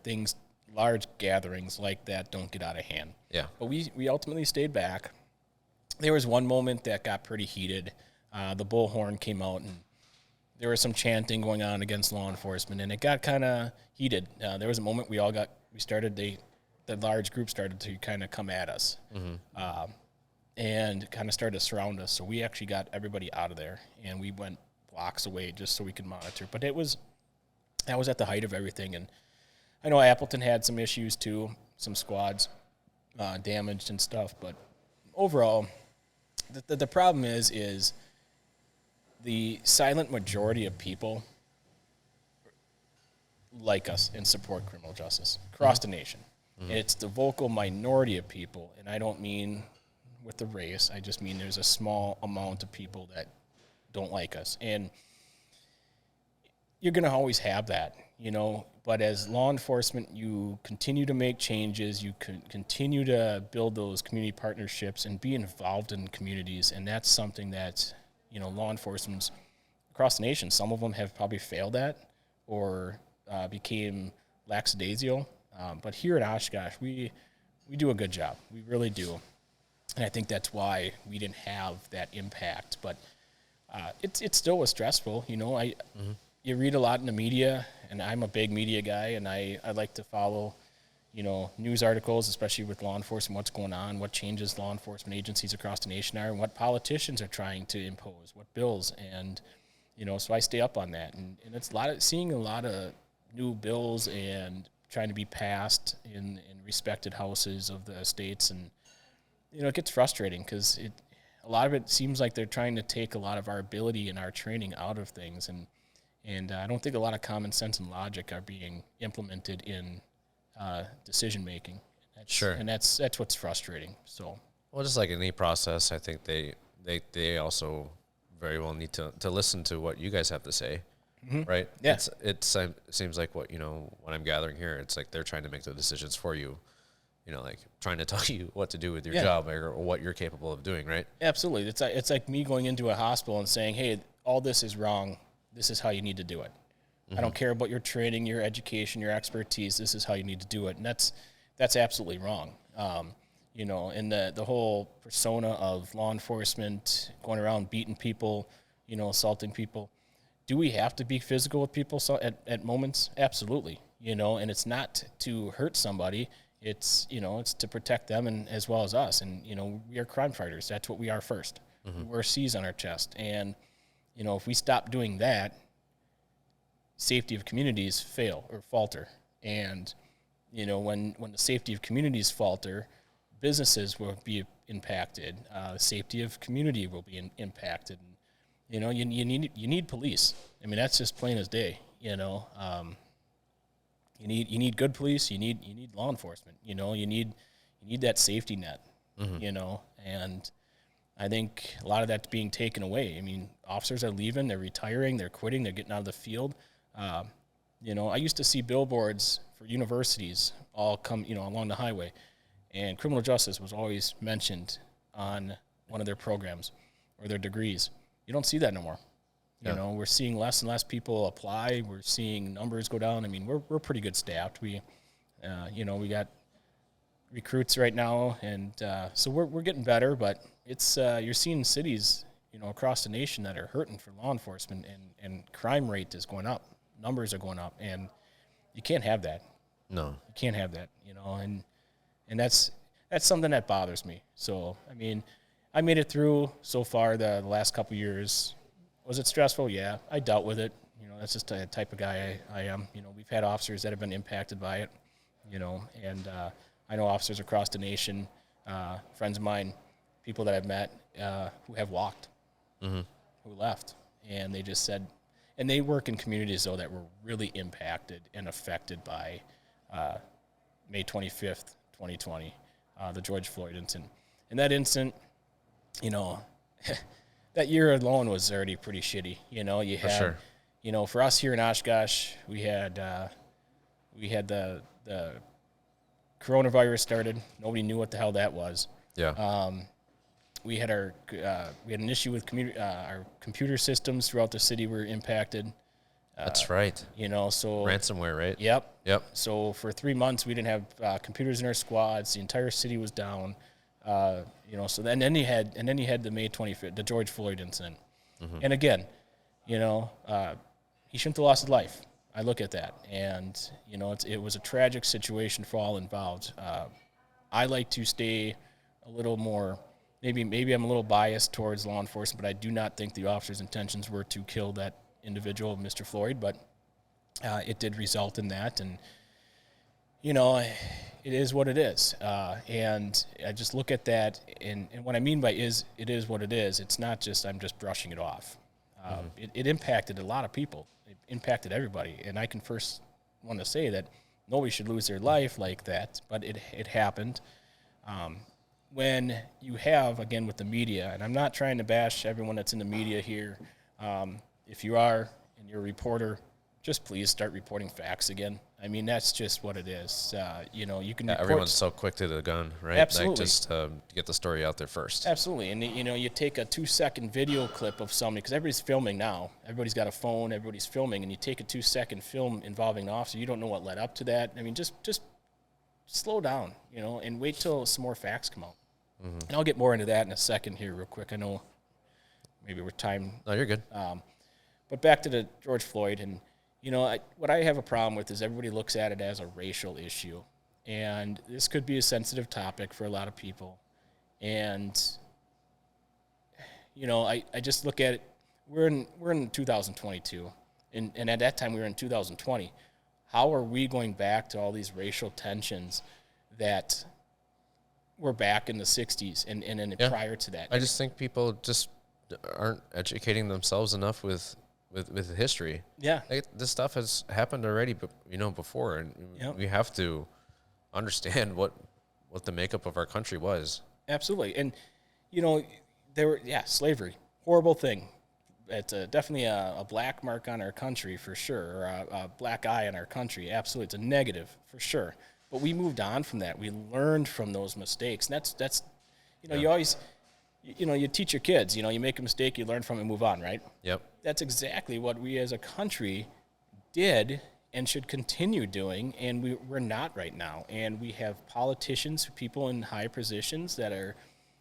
B: large gatherings like that don't get out of hand.
A: Yeah.
B: But we ultimately stayed back. There was one moment that got pretty heated. The bullhorn came out and there was some chanting going on against law enforcement, and it got kind of heated. There was a moment the large group started to kind of come at us, and kind of started to surround us. So we actually got everybody out of there, and we went blocks away just so we could monitor. But that was at the height of everything, and I know Appleton had some issues too, some squads damaged and stuff. But overall, the problem is the silent majority of people like us and support criminal justice across the nation. Mm-hmm. And it's the vocal minority of people, and I don't mean with the race. I just mean there's a small amount of people that don't like us. And you're going to always have that, But as law enforcement, you continue to make changes. You continue to build those community partnerships and be involved in communities. And that's something that law enforcement across the nation, some of them have probably failed at or became lackadaisical. But here at Oshkosh, we do a good job. We really do. And I think that's why we didn't have that impact. But it still was stressful. You read a lot in the media, and I'm a big media guy, and I like to follow news articles, especially with law enforcement, what's going on, what changes law enforcement agencies across the nation are, and what politicians are trying to impose, what bills. And, so I stay up on that. And it's seeing a lot of new bills and trying to be passed in respected houses of the states. And, it gets frustrating because a lot of it seems like they're trying to take a lot of our ability and our training out of things. And I don't think a lot of common sense and logic are being implemented in decision making.
A: Sure.
B: And that's what's frustrating. So,
A: well, just like any process, I think they also very well need to listen to what you guys have to say, right?
B: Yeah.
A: It seems like what I'm gathering here, it's like they're trying to make the decisions for you, like trying to tell you what to do with your job or what you're capable of doing, right?
B: Absolutely. It's like me going into a hospital and saying, hey, all this is wrong. This is how you need to do it. I don't care about your training, your education, your expertise. This is how you need to do it. And that's absolutely wrong. And the whole persona of law enforcement going around beating people, assaulting people. Do we have to be physical with people at moments? Absolutely. And it's not to hurt somebody. It's to protect them and as well as us. And, we are crime fighters. That's what we are first. We wear C's on our chest. And, if we stop doing that, safety of communities fail or falter. And, when the safety of communities falter, businesses will be impacted. Safety of community will be impacted. You need police. I mean, that's just plain as day. You need good police. You need law enforcement. You need that safety net. And I think a lot of that's being taken away. I mean, officers are leaving, they're retiring, they're quitting, they're getting out of the field. I used to see billboards for universities all come, along the highway. And criminal justice was always mentioned on one of their programs or their degrees. You don't see that no more. We're seeing less and less people apply. We're seeing numbers go down. I mean, we're pretty good staffed. We got recruits right now, and so we're getting better. But it's you're seeing cities, across the nation that are hurting for law enforcement, and crime rate is going up. Numbers are going up, and you can't have that.
A: No,
B: you can't have that. And that's something that bothers me. So I mean, I made it through so far the last couple of years. Was it stressful? Yeah, I dealt with it. That's just the type of guy I am. We've had officers that have been impacted by it, and I know officers across the nation, friends of mine, people that I've met who have walked, who left, and they just said, and they work in communities, though, that were really impacted and affected by May 25th, 2020, the George Floyd incident. And that incident, that year alone was already pretty shitty. You had,
A: for sure.
B: For us here in Oshkosh, we had the coronavirus started. Nobody knew what the hell that was.
A: Yeah.
B: We had an issue with our computer systems throughout the city were impacted.
A: That's right.
B: So
A: ransomware, right?
B: Yep. So for 3 months, we didn't have computers in our squads. The entire city was down. So then you had the May 25th, the George Floyd incident. And again, he shouldn't have lost his life. I look at that, and it was a tragic situation for all involved. I like to stay a little more. Maybe I'm a little biased towards law enforcement, but I do not think the officer's intentions were to kill that individual, Mr. Floyd. But it did result in that, and it is what it is. And I just look at that, and what I mean by it is what it is. It's not just I'm just brushing it off. It impacted a lot of people. It impacted everybody. And I can first want to say that nobody should lose their life like that, but it happened. When you have, again, with the media, and I'm not trying to bash everyone that's in the media here. If you are and you're a reporter, just please start reporting facts again. I mean, that's just what it is. You can.
A: Everyone's so quick to the gun, right?
B: Absolutely.
A: Like just get the story out there first.
B: Absolutely, and you take a 2-second video clip of somebody, because everybody's filming now. Everybody's got a phone. Everybody's filming, and you take a 2-second film involving an officer. You don't know what led up to that. I mean, just slow down, and wait till some more facts come out. And I'll get more into that in a second here, real quick. I know maybe we're time.
A: No, you're good.
B: But back to the George Floyd, and what I have a problem with is everybody looks at it as a racial issue, and this could be a sensitive topic for a lot of people. And I just look at it. We're in 2022, and at that time we were in 2020. How are we going back to all these racial tensions that were back in the 60s and prior to that?
A: I just think people just aren't educating themselves enough with history.
B: Yeah.
A: This stuff has happened already, but before, and we have to understand what the makeup of our country was.
B: Absolutely. And there were slavery, horrible thing. It's definitely a black mark on our country for sure, or a black eye on our country. Absolutely, it's a negative for sure. But we moved on from that. We learned from those mistakes. And that's you always, you teach your kids, you make a mistake, you learn from it and move on, right?
A: Yep.
B: That's exactly what we as a country did and should continue doing, and we're not right now. And we have politicians, people in high positions that are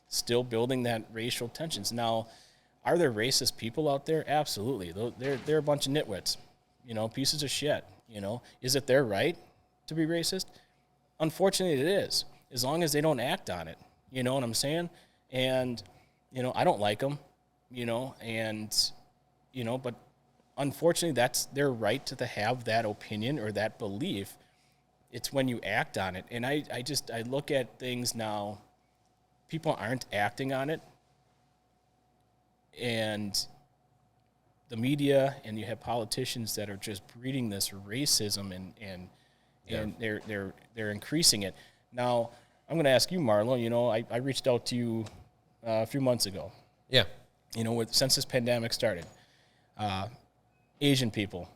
B: still building that racial tensions. Now, are there racist people out there? Absolutely. They're a bunch of nitwits, pieces of shit. Is it their right to be racist? Unfortunately, it is, as long as they don't act on it. You know what I'm saying? And, I don't like them, but unfortunately, that's their right to have that opinion or that belief. It's when you act on it. And I look at things now, people aren't acting on it. And the media, and you have politicians that are just breeding this racism and they're increasing it. Now, I'm going to ask you, Marlo, I reached out to you a few months ago.
A: Yeah.
B: Since this pandemic started, Asian people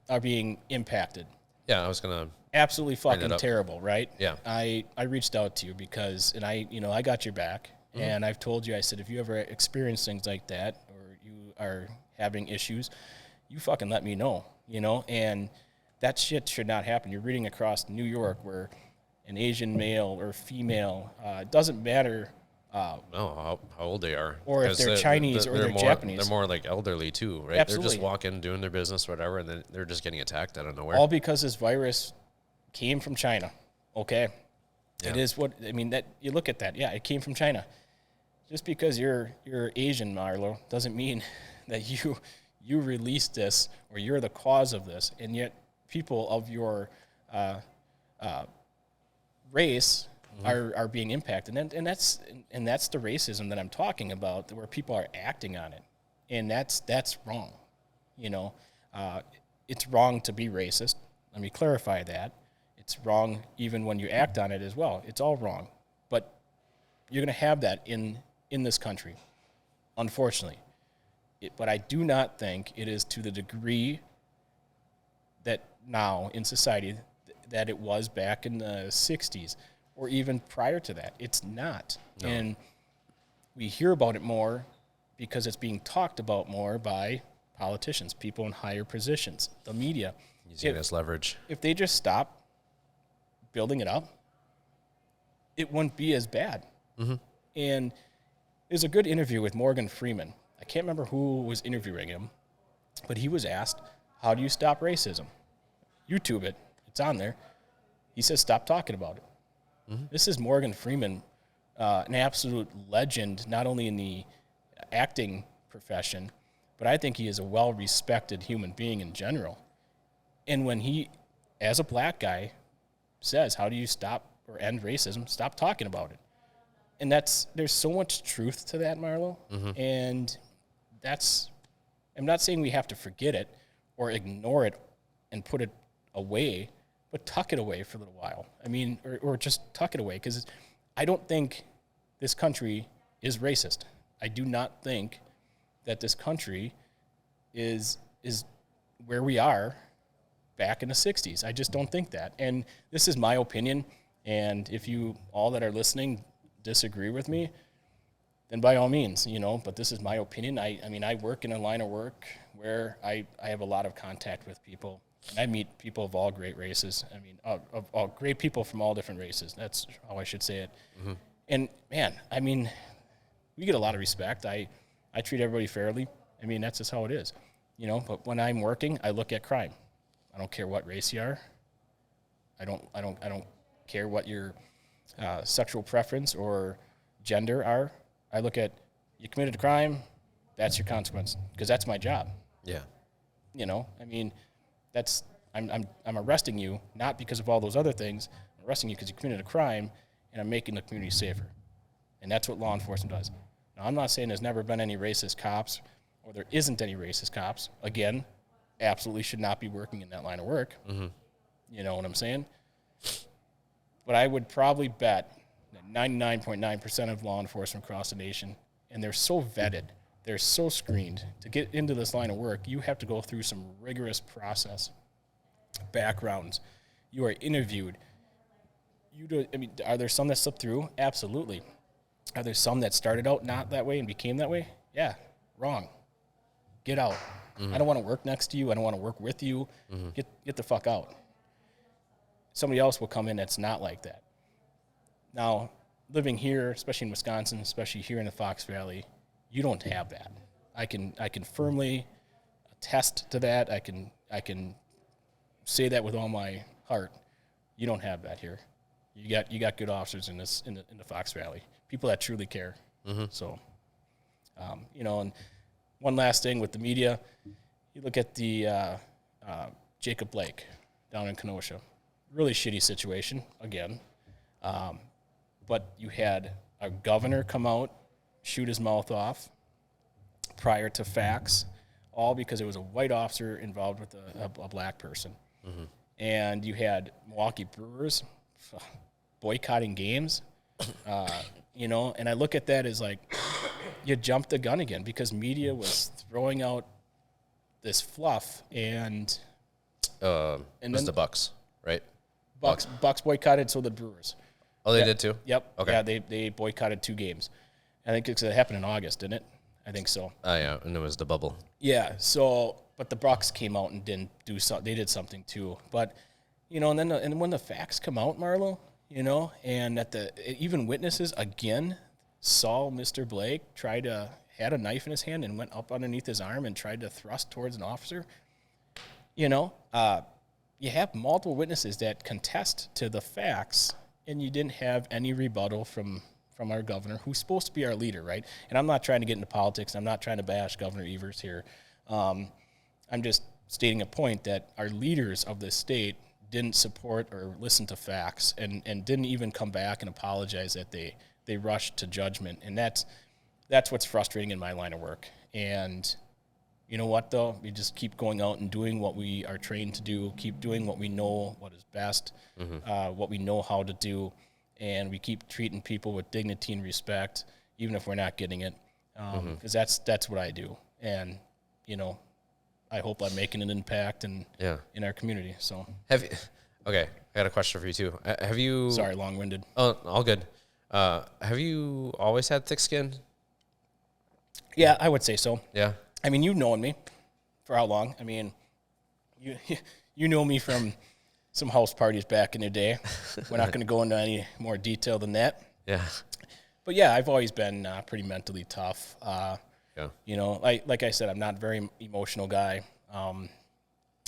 B: are being impacted.
A: Yeah, I was going to
B: absolutely fucking terrible, right?
A: Yeah.
B: I reached out to you because, and I got your back, and I've told you, I said, if you ever experience things like that, or you are having issues, you fucking let me know, and that shit should not happen. You're reading across New York where an Asian male or female, it doesn't matter.
A: How old they are.
B: Or if they're Chinese or they're Japanese.
A: They're more like elderly too, right?
B: Absolutely.
A: They're just walking, doing their business, whatever, and then they're just getting attacked out of nowhere.
B: All because this virus came from China, okay? Yeah. It is what, that you look at that. Yeah, it came from China. Just because you're Asian, Marlo, doesn't mean that you released this or you're the cause of this, and yet people of your race are being impacted, and that's the racism that I'm talking about, where people are acting on it, and that's wrong. It's wrong to be racist. Let me clarify that. It's wrong even when you act on it as well. It's all wrong, but you're going to have that in this country, unfortunately. But I do not think it is to the degree that now in society that it was back in the 60s or even prior to that. It's not. No. And we hear about it more because it's being talked about more by politicians, people in higher positions, the media.
A: Using it as leverage.
B: If they just stop building it up, it wouldn't be as bad. Mm-hmm. And there's a good interview with Morgan Freeman. I can't remember who was interviewing him, but he was asked, how do you stop racism? YouTube it. It's on there. He says, stop talking about it. Mm-hmm. This is Morgan Freeman, an absolute legend, not only in the acting profession, but I think he is a well-respected human being in general. And when he, as a black guy, says, how do you stop or end racism? Stop talking about it. And there's so much truth to that, Marlo. Mm-hmm. And I'm not saying we have to forget it or ignore it and put it away, but tuck it away for a little while. Or just tuck it away, because I don't think this country is racist. I do not think that this country is where we are back in the 60s. I just don't think that. And this is my opinion, and if you all that are listening disagree with me, then by all means, but this is my opinion. I work in a line of work where I have a lot of contact with people, and I meet people of all great races. Of all great people from all different races. That's how I should say it. Mm-hmm. And man, we get a lot of respect. I treat everybody fairly. That's just how it is, but when I'm working, I look at crime. I don't care what race you are. I don't care what your sexual preference or gender are. I look at, you committed a crime, that's your consequence, because that's my job.
A: Yeah.
B: I'm arresting you not because of all those other things. I'm arresting you because you committed a crime, and I'm making the community safer. And that's what law enforcement does. Now, I'm not saying there's never been any racist cops, or there isn't any racist cops. Again, absolutely should not be working in that line of work. Mm-hmm. You know what I'm saying? But I would probably bet that 99.9% of law enforcement across the nation, and they're so vetted, they're so screened. To get into this line of work, you have to go through some rigorous process, backgrounds. You are interviewed. Are there some that slip through? Absolutely. Are there some that started out not that way and became that way? Yeah, wrong. Get out. Mm-hmm. I don't want to work next to you. I don't want to work with you. Mm-hmm. Get the fuck out. Somebody else will come in that's not like that. Now, living here, especially in Wisconsin, especially here in the Fox Valley, you don't have that. I can firmly attest to that. I can say that with all my heart. You don't have that here. You got good officers in the Fox Valley. People that truly care. Mm-hmm. So, and one last thing with the media, you look at the Jacob Blake down in Kenosha. Really shitty situation again. But you had a governor come out, shoot his mouth off prior to facts, all because it was a white officer involved with a black person. Mm-hmm. And you had Milwaukee Brewers boycotting games, and I look at that as like, you jumped the gun again, because media was throwing out this fluff, and
A: then the Bucks, right?
B: Bucks boycotted, so the Brewers.
A: Oh, they did too?
B: Yep.
A: Okay.
B: Yeah, they boycotted 2 games. I think it happened in August, didn't it? I think so.
A: Oh, yeah, and it was the bubble.
B: Yeah, so, but the Bucks came out and didn't do something. They did something too. But, and when the facts come out, Marlo, and even witnesses, again, saw Mr. Blake had a knife in his hand and went up underneath his arm and tried to thrust towards an officer. You have multiple witnesses that contest to the facts, and you didn't have any rebuttal from our governor, who's supposed to be our leader, right? And I'm not trying to get into politics. I'm not trying to bash Governor Evers here. I'm just stating a point that our leaders of this state didn't support or listen to facts and didn't even come back and apologize that they rushed to judgment. And that's what's frustrating in my line of work. And you know what, though? We just keep going out and doing what we are trained to do, keep doing what we know, what is best, what we know how to do, and we keep treating people with dignity and respect, even if we're not getting it, because that's what I do. And, I hope I'm making an impact in our community. So
A: okay, I got a question for you, too. Have you...
B: Sorry, long-winded.
A: Oh, all good. Have you always had thick skin?
B: Yeah, I would say so.
A: Yeah.
B: I mean, you've known me for how long? I mean, you know me from some house parties back in the day. We're not going to go into any more detail than that.
A: Yeah.
B: But yeah, I've always been pretty mentally tough. Like I said, I'm not a very emotional guy.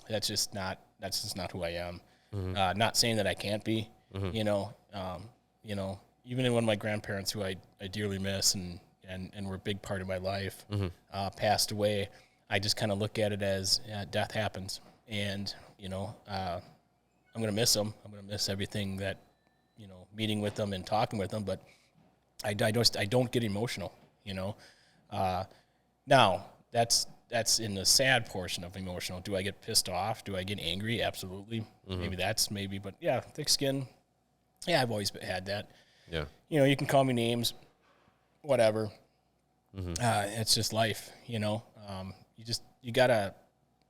B: That's just not who I am. Not saying that I can't be. Even when one of my grandparents, who I dearly miss and were a big part of my life, passed away, I just kind of look at it as death happens, and I'm going to miss them. I'm going to miss everything that, meeting with them and talking with them, but I don't get emotional, Now, that's in the sad portion of emotional. Do I get pissed off? Do I get angry? Absolutely. Maybe, but yeah, thick skin. Yeah, I've always had that.
A: Yeah.
B: You can call me names, whatever. It's just life, You gotta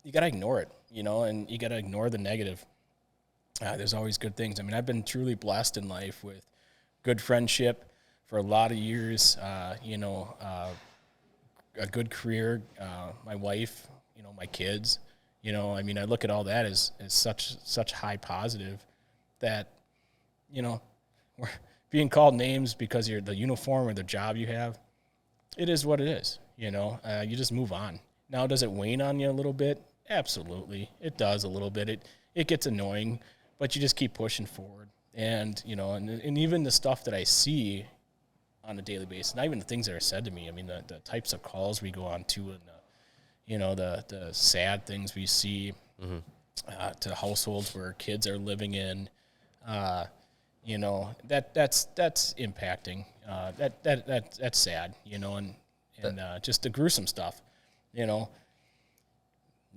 B: ignore it, and you gotta ignore the negative. There's always good things. I mean, I've been truly blessed in life with good friendship for a lot of years, a good career, my wife, my kids, I mean, I look at all that as such high positive that, we're being called names because you're the uniform or the job you have. It is what it is, you just move on. Now, does it wane on you a little bit? Absolutely. It does a little bit. It gets annoying, but you just keep pushing forward. And, and even the stuff that I see on a daily basis, not even the things that are said to me. I mean, the types of calls we go on to and the sad things we see to households where kids are living in, that's impacting. That's sad, and just the gruesome stuff,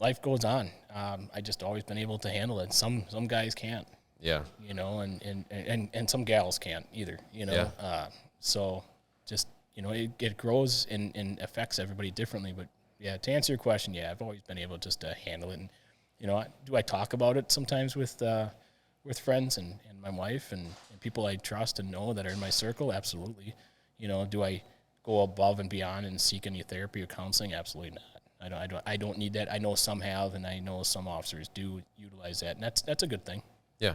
B: Life goes on. I just always been able to handle it. Some guys can't.
A: Yeah.
B: And some gals can't either.
A: Yeah.
B: So just it grows and affects everybody differently. But yeah, to answer your question, yeah, I've always been able just to handle it. And do I talk about it sometimes with friends and my wife and people I trust and know that are in my circle? Absolutely. Do I go above and beyond and seek any therapy or counseling? Absolutely not. I don't need that. I know some have, and I know some officers do utilize that, and that's a good thing.
A: Yeah.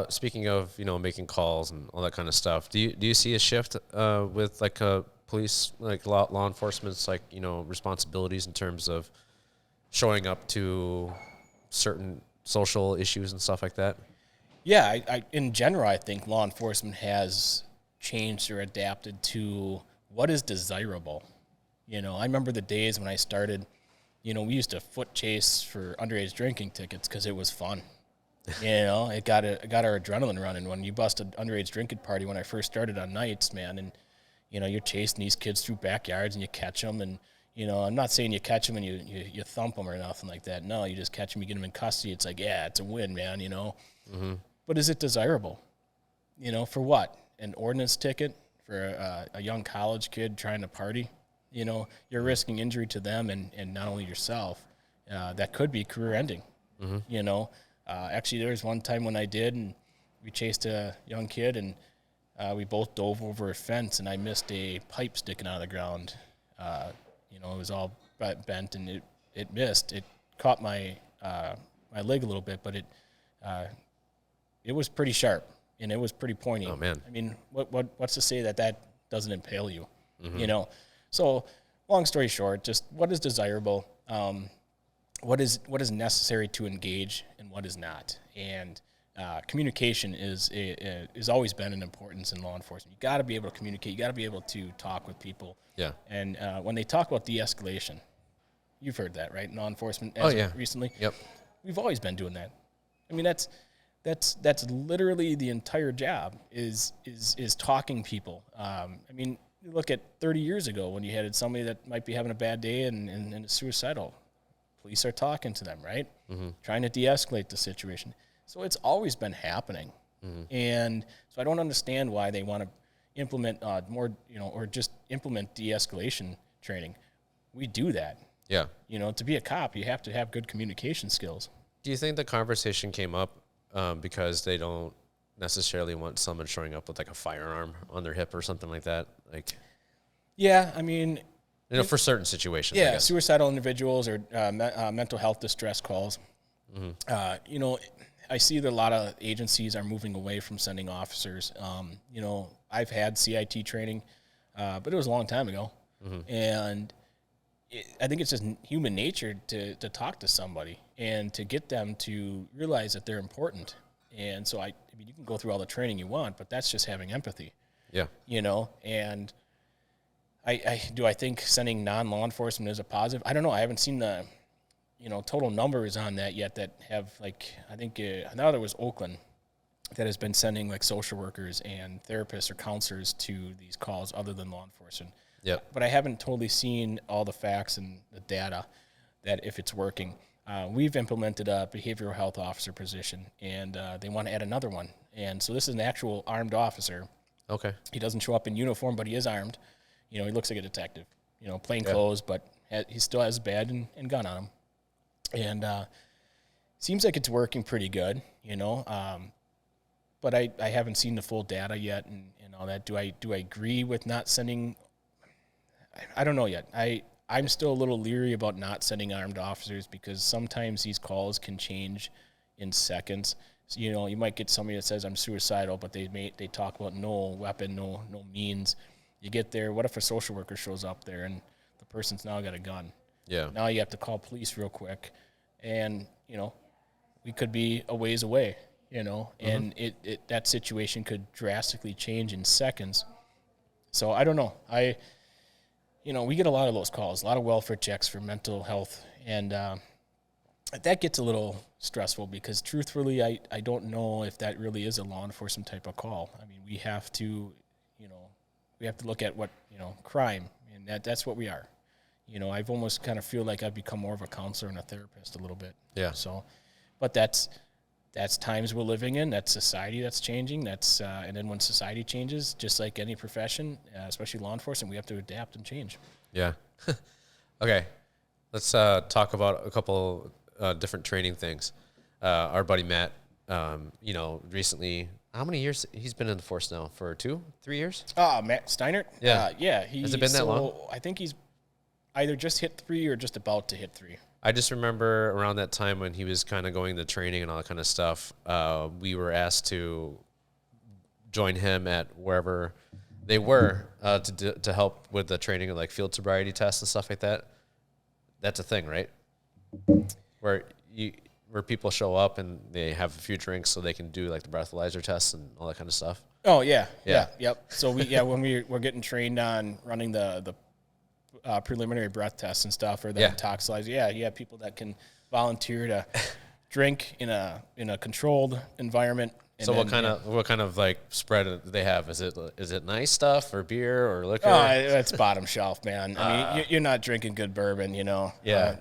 A: Speaking of making calls and all that kind of stuff, do you see a shift with like police, like law enforcement's responsibilities in terms of showing up to certain social issues and stuff like that?
B: Yeah, I in general, I think law enforcement has changed or adapted to what is desirable. I remember the days when I started, we used to foot chase for underage drinking tickets because it was fun. It got our adrenaline running. When you bust an underage drinking party when I first started on nights, man, and, you're chasing these kids through backyards and you catch them. And, I'm not saying you catch them and you thump them or nothing like that. No, you just catch them, you get them in custody. It's like, yeah, it's a win, man,
A: Mm-hmm.
B: But is it desirable? For what? An ordinance ticket for a young college kid trying to party? You're risking injury to them and not only yourself. That could be career ending.
A: Mm-hmm.
B: Actually, there was one time when I did, and we chased a young kid, and we both dove over a fence, and I missed a pipe sticking out of the ground. It was all bent, and it missed. It caught my leg a little bit, but it was pretty sharp, and it was pretty pointy.
A: Oh, man.
B: I mean, what's to say that doesn't impale you? So long story short, just what is desirable, what is necessary to engage, and what is not. And communication is always been an importance in law enforcement. You got to be able to communicate. You got to be able to talk with people.
A: Yeah.
B: And when they talk about de-escalation, you've heard that, right? Law enforcement recently.
A: Yep.
B: We've always been doing that. I mean, that's literally the entire job is talking people. I mean, you look at 30 years ago when you had somebody that might be having a bad day and is suicidal. Police are talking to them, right? Trying to de-escalate the situation. So it's always been happening. And so I don't understand why they want to implement more, or just implement de-escalation training. We do that.
A: Yeah.
B: To be a cop, you have to have good communication skills.
A: Do you think the conversation came up because they don't necessarily want someone showing up with like a firearm on their hip or something like that? Like,
B: yeah, I mean,
A: for certain situations.
B: Yeah, suicidal individuals or mental health distress calls. I see that a lot of agencies are moving away from sending officers. I've had CIT training, but it was a long time ago, and I think it's just human nature to talk to somebody and to get them to realize that they're important. And so, I mean, you can go through all the training you want, but that's just having empathy. Yeah. And I think sending non-law enforcement is a positive. I don't know. I haven't seen the, total numbers on that yet that have, like, I think now there was Oakland that has been sending, like, social workers and therapists or counselors to these calls other than law enforcement.
A: Yeah.
B: But I haven't totally seen all the facts and the data that if it's working. We've implemented a behavioral health officer position, and they want to add another one. And so this is an actual armed officer.
A: Okay.
B: He doesn't show up in uniform, but he is armed. He looks like a detective, plain clothes, but he still has a badge and gun on him. And seems like it's working pretty good, but I haven't seen the full data yet and all that. Do I agree with not sending? I don't know yet. I'm still a little leery about not sending armed officers because sometimes these calls can change in seconds. So, you might get somebody that says I'm suicidal, but they talk about no weapon, no means. You get there, what if a social worker shows up there and the person's now got a gun?
A: Yeah.
B: Now you have to call police real quick, and we could be a ways away, and that situation could drastically change in seconds. So I don't know. We get a lot of those calls, a lot of welfare checks for mental health, and that gets a little stressful because truthfully, I don't know if that really is a law enforcement type of call. I mean, we have to look at what, crime, and that's what we are. I've almost kind of feel like I've become more of a counselor and a therapist a little bit.
A: Yeah.
B: So, but that's times we're living in. That's society that's changing. And then when society changes, just like any profession, especially law enforcement, we have to adapt and change.
A: Yeah. Okay. Let's talk about a couple different training things. Our buddy Matt, recently, how many years he's been in the force now? For 2-3 years?
B: Matt Steinert?
A: Yeah.
B: Has
A: it been that long?
B: I think he's either just hit 3 or just about to hit 3.
A: I just remember around that time when he was kind of going to training and all that kind of stuff, we were asked to join him at wherever they were to help with the training of like field sobriety tests and stuff like that. That's a thing, right? Where people show up and they have a few drinks so they can do like the breathalyzer tests and all that kind of stuff.
B: Oh yeah. Yep. So when we're getting trained on running the preliminary breath tests and stuff, or the toxicology. You have people that can volunteer to drink in a controlled environment.
A: And so what kind of like spread do they have? Is it nice stuff or beer or liquor?
B: It's bottom shelf, man. I mean, you're not drinking good bourbon,
A: Yeah.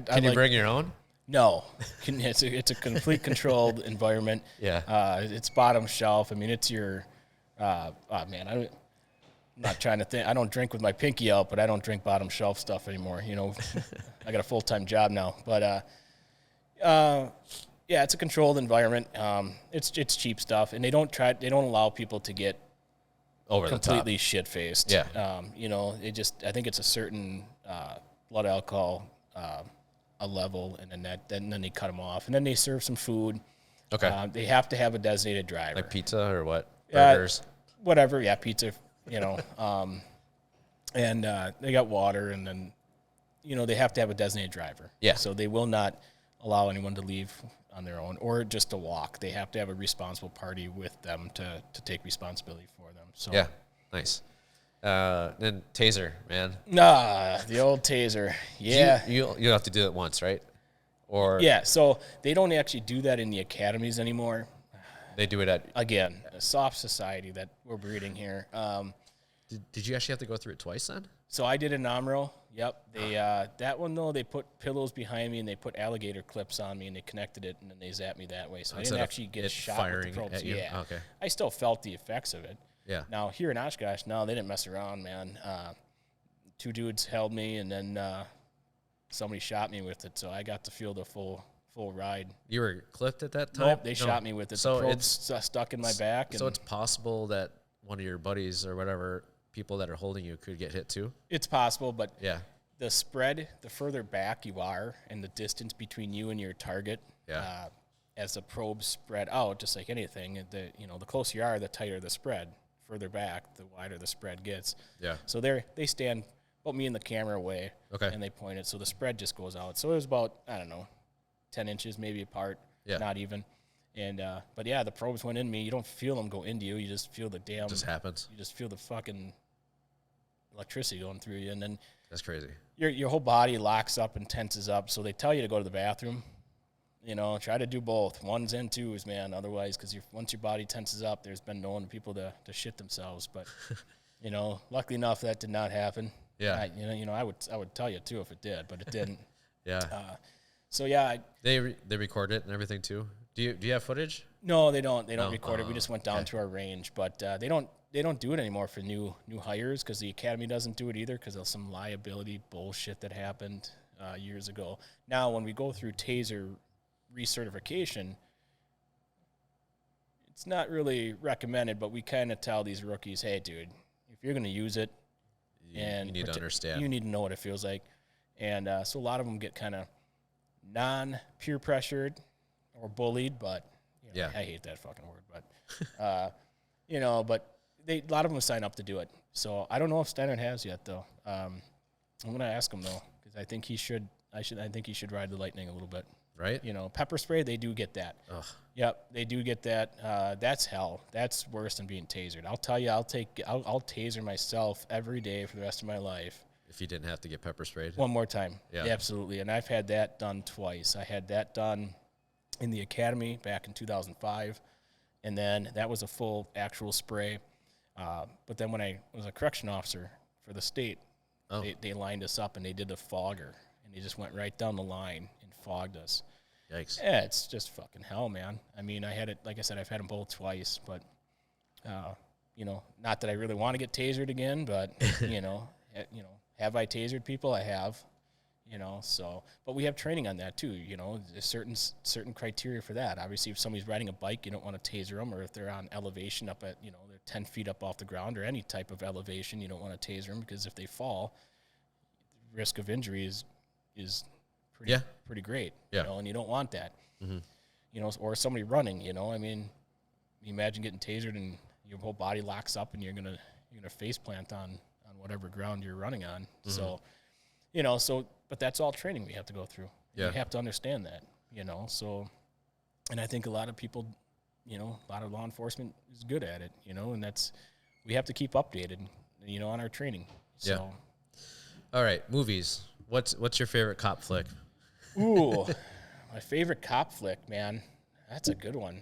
A: Can you bring your own?
B: No, it's a complete controlled environment.
A: Yeah.
B: It's bottom shelf. I mean, it's your, man, I'm not trying to think. I don't drink with my pinky out, but I don't drink bottom shelf stuff anymore. I got a full-time job now, but Yeah, it's a controlled environment. It's cheap stuff, and they don't allow people to get
A: over
B: completely shit faced.
A: Yeah.
B: I think it's a certain blood alcohol a level, and then they cut them off, and then they serve some food.
A: Okay.
B: They have to have a designated driver,
A: like pizza or what? Burgers.
B: Whatever. Yeah, pizza. And they got water, and then they have to have a designated driver.
A: Yeah.
B: So they will not allow anyone to leave on their own or just to walk. They have to have a responsible party with them to take responsibility for them. So
A: yeah, nice. Then taser, man.
B: The old taser. Yeah.
A: You have to do it once, right? Or
B: yeah. So they don't actually do that in the academies anymore.
A: They do it at
B: again a soft society that we're breeding here.
A: Did you actually have to go through it twice then?
B: So I did an AMRO. Yep. They that one though, they put pillows behind me and they put alligator clips on me and they connected it and then they zapped me that way. So I didn't actually get shot
A: firing
B: with the probes.
A: at you?
B: Yeah.
A: Okay.
B: I still felt the effects of it.
A: Yeah.
B: Now here in Oshkosh, no, they didn't mess around, man. 2 dudes held me and then somebody shot me with it, so I got to feel the full ride.
A: You were clipped at that time?
B: Nope, they shot me with it.
A: So
B: the probes stuck in my back.
A: So it's possible that one of your buddies or whatever, people that are holding you, could get hit too?
B: It's possible, but
A: yeah,
B: the spread, the further back you are and the distance between you and your target, as the probes spread out, just like anything, the closer you are, the tighter the spread. Further back, the wider the spread gets.
A: Yeah.
B: So they stand about me and the camera away.
A: Okay.
B: And they point it, so the spread just goes out. So it was about, I don't know, 10 inches maybe apart.
A: Yeah.
B: Not even. And but yeah, the probes went in me. You don't feel them go into you. You just feel the damn.
A: It just happens.
B: You just feel the fucking electricity going through you, and then
A: that's crazy.
B: Your whole body locks up and tenses up. So they tell you to go to the bathroom. Try to do both, 1s and 2s, man. Otherwise, because once your body tenses up, there's been known people to shit themselves. But luckily enough, that did not happen.
A: Yeah.
B: I would tell you too if it did, but it didn't.
A: Yeah.
B: So yeah,
A: they record it and everything too. Do you have footage?
B: No, they don't. They don't record it. We just went down to our range, but they don't do it anymore for new hires because the academy doesn't do it either because of some liability bullshit that happened years ago. Now, when we go through taser recertification, it's not really recommended, but we kind of tell these rookies, hey, dude, if you're going to use it,
A: you need to understand.
B: You need to know what it feels like. And so a lot of them get kind of non-peer pressured or bullied, but I hate that fucking word. But, but a lot of them sign up to do it. So I don't know if Steinert has yet, though. I'm going to ask him, though, because I think he should ride the lightning a little bit.
A: Right?
B: Pepper spray, they do get that.
A: Ugh.
B: Yep, they do get that. That's hell. That's worse than being tasered. I'll tell you, I'll taser myself every day for the rest of my life.
A: If you didn't have to get pepper sprayed.
B: One more time.
A: Yeah.
B: Absolutely. And I've had that done twice. I had that done in the academy back in 2005, and then that was a full actual spray. But then when I was a correction officer for the state, they lined us up and they did a fogger, and they just went right down the line and fogged us.
A: Yikes.
B: Yeah, it's just fucking hell, man. I mean, I had it, like I said, I've had them both twice, but, not that I really want to get tasered again, but, have I tasered people? I have, so, but we have training on that too, there's certain criteria for that. Obviously, if somebody's riding a bike, you don't want to taser them, or if they're on elevation up at, they're 10 feet up off the ground or any type of elevation, you don't want to taser them because if they fall, the risk of injury is pretty great, and you don't want that, or somebody running, I mean, you imagine getting tasered and your whole body locks up and you're gonna face plant on whatever ground you're running on. So, but that's all training we have to go through. Yeah. You have to understand that, so, and I think a lot of people, a lot of law enforcement is good at it, and we have to keep updated, on our training. So.
A: Yeah. All right. Movies. What's your favorite cop flick?
B: Ooh, my favorite cop flick, man. That's a good one.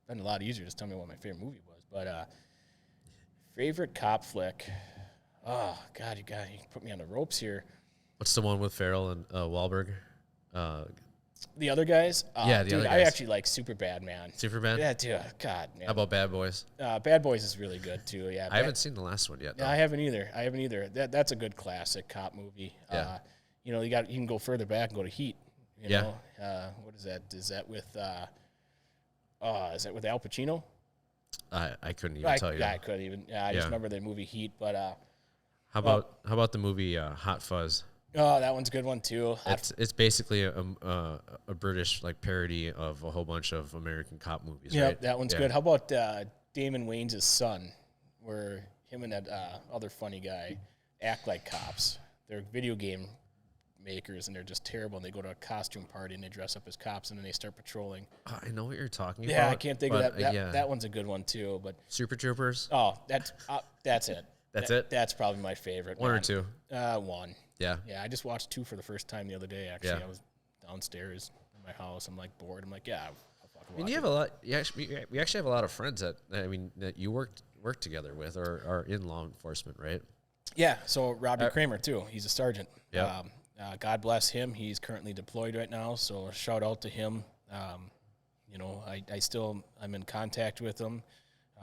B: Been a lot easier to tell me what my favorite movie was, but favorite cop flick. Oh God, you put me on the ropes here.
A: What's the one with Farrell and Wahlberg?
B: The other guys?
A: The other guys.
B: I actually like Superbad, man.
A: Superbad?
B: Yeah, dude. God, man.
A: How about Bad Boys?
B: Bad Boys is really good too. Yeah,
A: I haven't seen the last one yet.
B: Yeah, I haven't either. That's a good classic cop movie.
A: Yeah.
B: You can go further back and go to Heat. You know, what is that? Is that with Al Pacino?
A: I couldn't even tell you.
B: I couldn't even. I just remember the movie Heat. But
A: how about the movie Hot Fuzz?
B: Oh, that one's a good one too.
A: It's basically a British like parody of a whole bunch of American cop movies.
B: Yeah,
A: right?
B: That one's good. How about Damon Wayans' son, where him and that other funny guy act like cops? They're video game makers, and they're just terrible, and they go to a costume party, and they dress up as cops, and then they start patrolling.
A: I know what you're talking about.
B: Yeah, I can't think of that. That one's a good one, too. But
A: Super Troopers?
B: Oh, that's it.
A: That's it?
B: That's probably my favorite.
A: One or two?
B: One.
A: Yeah.
B: Yeah, I just watched 2 for the first time the other day, actually. I was downstairs in my house. I'm, like, bored. I'm like, yeah, I'll fucking watch
A: you have a lot. We actually have a lot of friends that you work together with or are in law enforcement, right?
B: Yeah, so Robbie Kramer, too. He's a sergeant.
A: Yeah.
B: God bless him. He's currently deployed right now, so shout out to him. I'm in contact with him.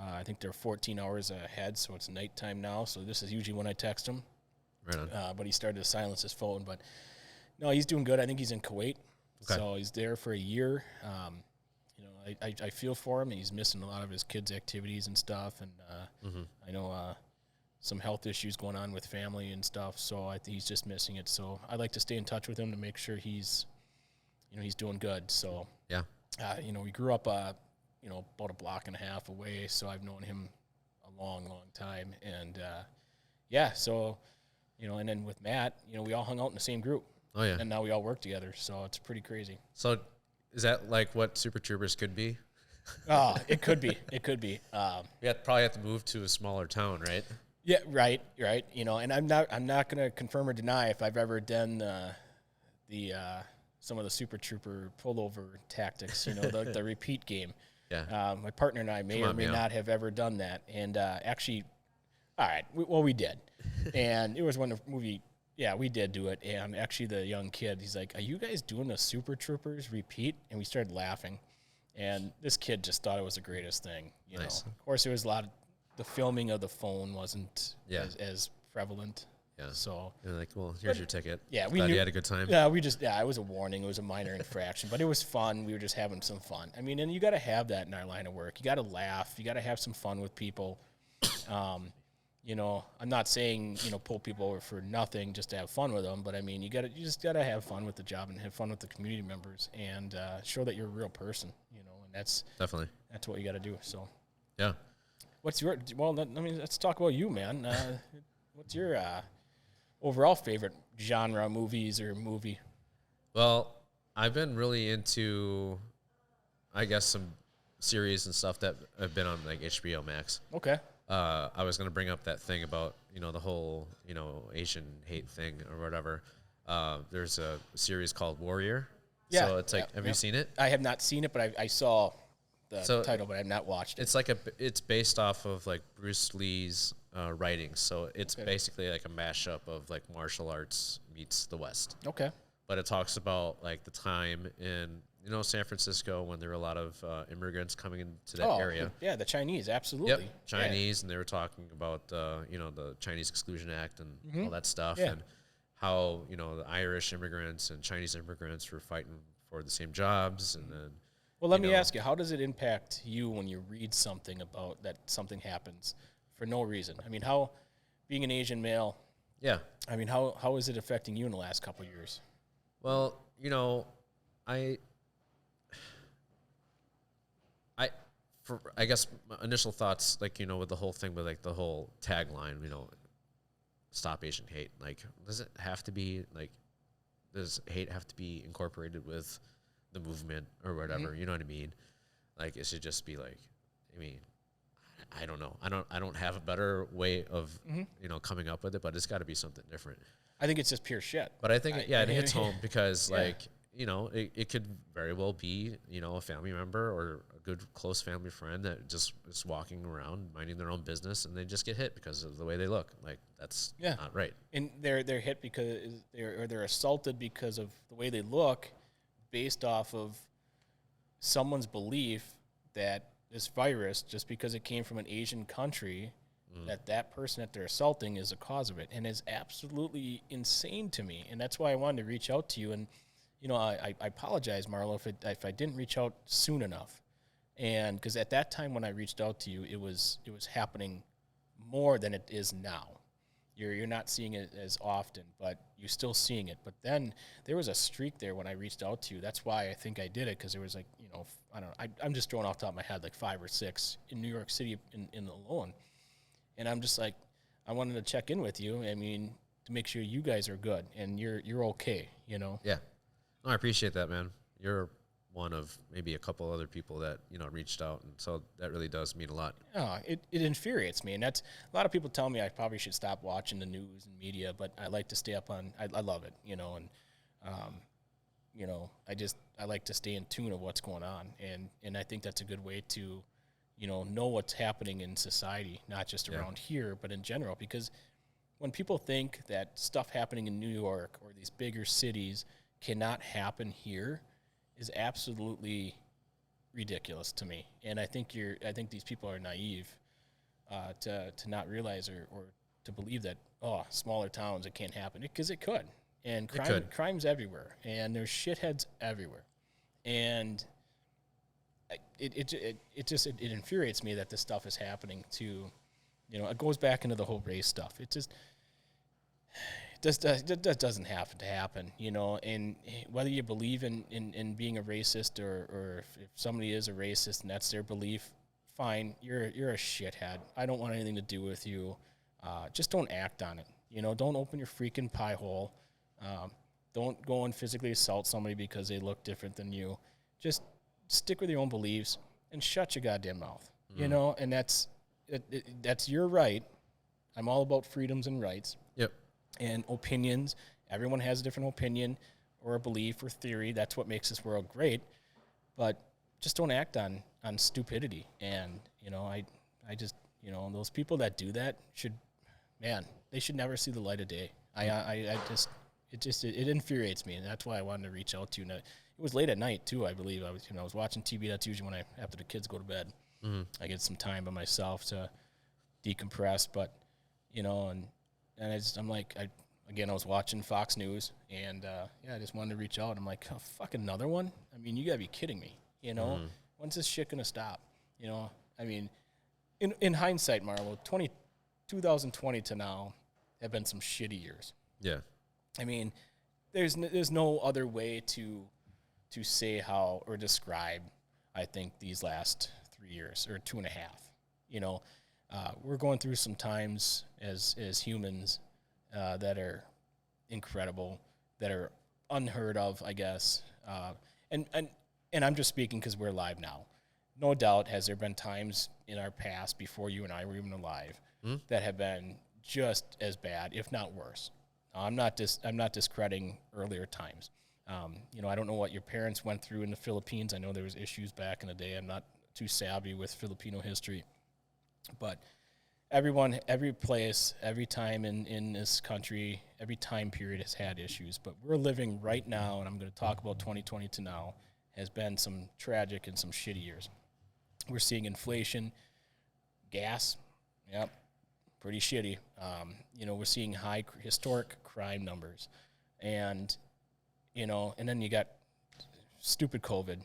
B: I think they're 14 hours ahead, so it's nighttime now. So this is usually when I text him.
A: Right on.
B: But he started to silence his phone. But no, he's doing good. I think he's in Kuwait, so he's there for a year. I feel for him. He's missing a lot of his kids' activities and stuff, and I know some health issues going on with family and stuff, so I think he's just missing it. So I'd like to stay in touch with him to make sure he's doing good. So
A: yeah,
B: we grew up about a block and a half away, so I've known him a long, long time, and so and then with Matt, we all hung out in the same group.
A: Oh yeah,
B: and now we all work together, so it's pretty crazy.
A: So is that like what Super Troopers could be?
B: Oh, it could be. It could be.
A: We probably have to move to a smaller town, right?
B: Yeah, right. And I'm not going to confirm or deny if I've ever done some of the Super Trooper pullover tactics, the repeat game.
A: Yeah.
B: My partner and I may or may not have ever done that. And actually, all right, we did. And it was when the movie, we did do it. And actually the young kid, he's like, "Are you guys doing the Super Troopers repeat?" And we started laughing. And this kid just thought it was the greatest thing.
A: Nice.
B: Of course, there was a lot of the filming of the phone wasn't as prevalent.
A: Yeah.
B: So
A: you're like, well, here's your ticket.
B: Yeah,
A: we knew you had a good time.
B: Yeah, it was a warning. It was a minor infraction, but it was fun. We were just having some fun. I mean, and you got to have that in our line of work. You got to laugh. You got to have some fun with people. I'm not saying pull people over for nothing just to have fun with them, but I mean, you just got to have fun with the job and have fun with the community members and show that you're a real person. And that's what you got to do. So
A: yeah.
B: Let's talk about you, man. What's your overall favorite genre, movies or movie?
A: Well, I've been really into, I guess, some series and stuff that have been on like HBO Max.
B: Okay.
A: I was going to bring up that thing about, the whole, Asian hate thing or whatever. There's a series called Warrior.
B: Yeah.
A: So it's like, have you seen it?
B: I have not seen it, but I saw the title, but I have not watched it.
A: It's based off of like Bruce Lee's writings. So it's basically like a mashup of like martial arts meets the West.
B: Okay.
A: But it talks about like the time in, San Francisco when there were a lot of immigrants coming into that area.
B: Yeah, the Chinese, absolutely.
A: Yep, Chinese, and they were talking about, the Chinese Exclusion Act and all that stuff, and how, the Irish immigrants and Chinese immigrants were fighting for the same jobs, and then...
B: Well, let me ask you, how does it impact you when you read something about that something happens for no reason? I mean, how, being an Asian male, I mean, how is it affecting you in the last couple of years?
A: Well, I guess my initial thoughts, like, with the whole thing with, like, the whole tagline, stop Asian hate. Like, does it have to be, like, does hate have to be incorporated with the movement or whatever? Mm-hmm. You know what I mean? Like, it should just be, like, I mean, I don't know. I don't have a better way of, coming up with it, but it's got to be something different.
B: I think it's just pure shit.
A: But I think, it hits home because, like, it could very well be, a family member or a good close family friend that just is walking around minding their own business and they just get hit because of the way they look. Like, that's not right.
B: And they're hit because they're assaulted because of the way they look, based off of someone's belief that this virus, just because it came from an Asian country, that person that they're assaulting is the cause of it, and is absolutely insane to me. And that's why I wanted to reach out to you. And I apologize, Marlo, if I didn't reach out soon enough. And because at that time when I reached out to you, it was happening more than it is now. You're not seeing it as often, but you're still seeing it. But then there was a streak there when I reached out to you. That's why I think I did it, because there was I don't know. I'm just throwing off the top of my head 5 or 6 in New York City in alone. And I'm just like, I wanted to check in with you. I mean, to make sure you guys are good and you're okay,
C: Yeah. No, I appreciate that, man. You're one of maybe a couple other people that, reached out. And so that really does mean a lot.
B: Oh, it infuriates me. And that's a lot of people tell me I probably should stop watching the news and media, but I like to stay up on, I love it, and, I like to stay in tune of what's going on. And I think that's a good way to, know what's happening in society, not just around here, but in general, because when people think that stuff happening in New York or these bigger cities cannot happen here, is absolutely ridiculous to me. And I think these people are naive to not realize or to believe that, smaller towns, it can't happen, because it could. And crime's everywhere, and there's shitheads everywhere. And it just infuriates me that this stuff is happening to, it goes back into the whole race stuff. It just doesn't have to happen, and whether you believe in being a racist or if somebody is a racist and that's their belief, fine, you're a shithead. I don't want anything to do with you. Just don't act on it. Don't open your freaking pie hole. Don't go and physically assault somebody because they look different than you. Just stick with your own beliefs and shut your goddamn mouth, and that's your right. I'm all about freedoms and rights.
C: Yep.
B: And opinions. Everyone has a different opinion or a belief or theory. That's what makes this world great. But just don't act on stupidity. And, I just, those people that do that they should never see the light of day. It infuriates me. And that's why I wanted to reach out to you. And it was late at night too, I believe. I was watching TV. That's usually when after the kids go to bed, I get some time by myself to decompress. But, and I'm like, I was watching Fox News, and I just wanted to reach out. I'm like, fuck, another one? I mean, you gotta be kidding me, When's this shit gonna stop? I mean, in hindsight, Marlo, 2020 to now have been some shitty years.
C: Yeah.
B: I mean, there's no other way to say how or describe, I think, these last 3 years or 2.5. We're going through some times as humans that are incredible, that are unheard of, I guess. And I'm just speaking because we're alive now. No doubt, has there been times in our past before you and I were even alive that have been just as bad, if not worse. I'm not discrediting earlier times. I don't know what your parents went through in the Philippines. I know there was issues back in the day. I'm not too savvy with Filipino history. But every place, every time in this country, every time period has had issues. But we're living right now, and I'm going to talk about 2020 to now, has been some tragic and some shitty years. We're seeing inflation, gas, pretty shitty. We're seeing high historic crime numbers. And then you got stupid COVID,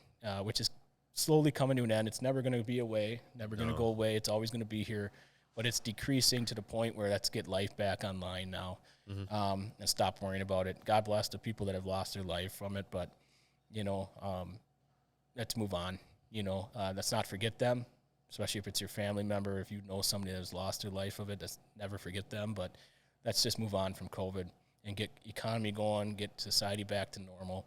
B: which is slowly coming to an end. It's never going to be away, never going to go away. It's always going to be here, but it's decreasing to the point where let's get life back online now, and stop worrying about it. God bless the people that have lost their life from it, but let's move on. Let's not forget them, especially if it's your family member. If you know somebody that has lost their life of it, let's never forget them. But let's just move on from COVID and get economy going, get society back to normal.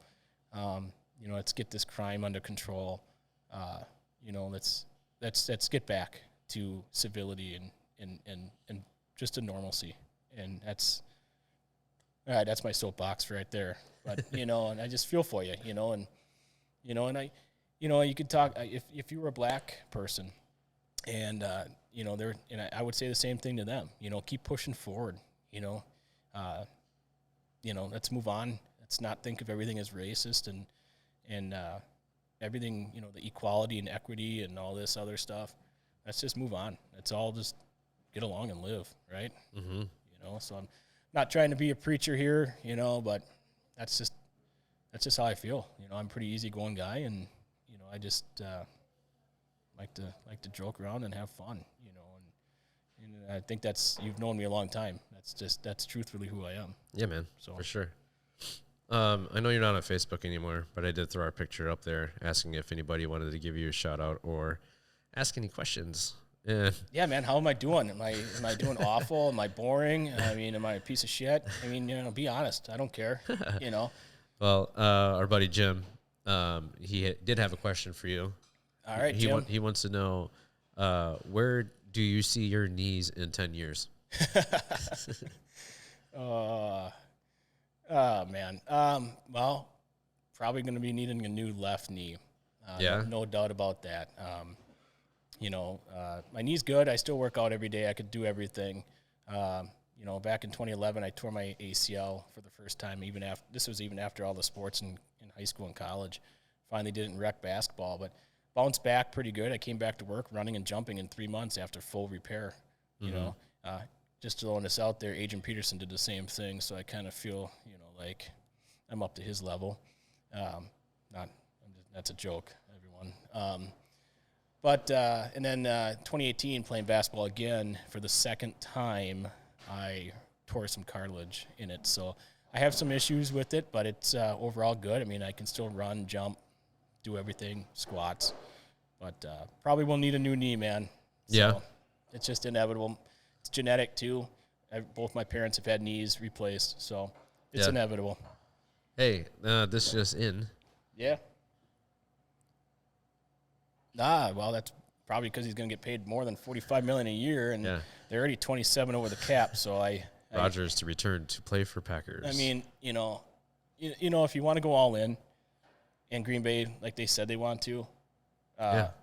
B: Let's get this crime under control. Let's get back to civility and just a normalcy. And that's my soapbox right there. But and I just feel for you, and you could talk if you were a black person, and I would say the same thing to them. Keep pushing forward. Let's move on. Let's not think of everything as racist and everything, the equality and equity and all this other stuff. Let's just move on. Let's all just get along and live, right? So I'm not trying to be a preacher here, but that's that's just how I feel. I'm a pretty easygoing guy, and I just like to joke around and have fun. And I think you've known me a long time. That's truthfully who I am.
C: Yeah, man. So for sure. I know you're not on Facebook anymore, but I did throw our picture up there asking if anybody wanted to give you a shout out or ask any questions.
B: Yeah, man. How am I doing? Am I doing awful? Am I boring? I mean, am I a piece of shit? I mean, be honest. I don't care.
C: Well, our buddy Jim, he did have a question for you.
B: All right, Jim.
C: He wants to know where do you see your knees in 10 years?
B: Oh, man. Well, probably going to be needing a new left knee. No doubt about that. My knee's good. I still work out every day. I could do everything. Back in 2011, I tore my ACL for the first time. This was even after all the sports in high school and college. Finally did it in rec basketball, but bounced back pretty good. I came back to work running and jumping in 3 months after full repair. Just throwing this out there, Adrian Peterson did the same thing, so I kind of feel, like I'm up to his level. That's a joke, everyone. And then 2018, playing basketball again for the second time, I tore some cartilage in it. So I have some issues with it, but it's overall good. I mean, I can still run, jump, do everything, squats, but probably will need a new knee, man. So it's just inevitable. It's genetic too. Both my parents have had knees replaced, so it's inevitable.
C: Hey, this just in.
B: Yeah. Well, that's probably because he's going to get paid more than $45 million a year, and they're already 27 over the cap. So
C: Rodgers to return to play for Packers.
B: I mean, if you want to go all in, and Green Bay, like they said they want to,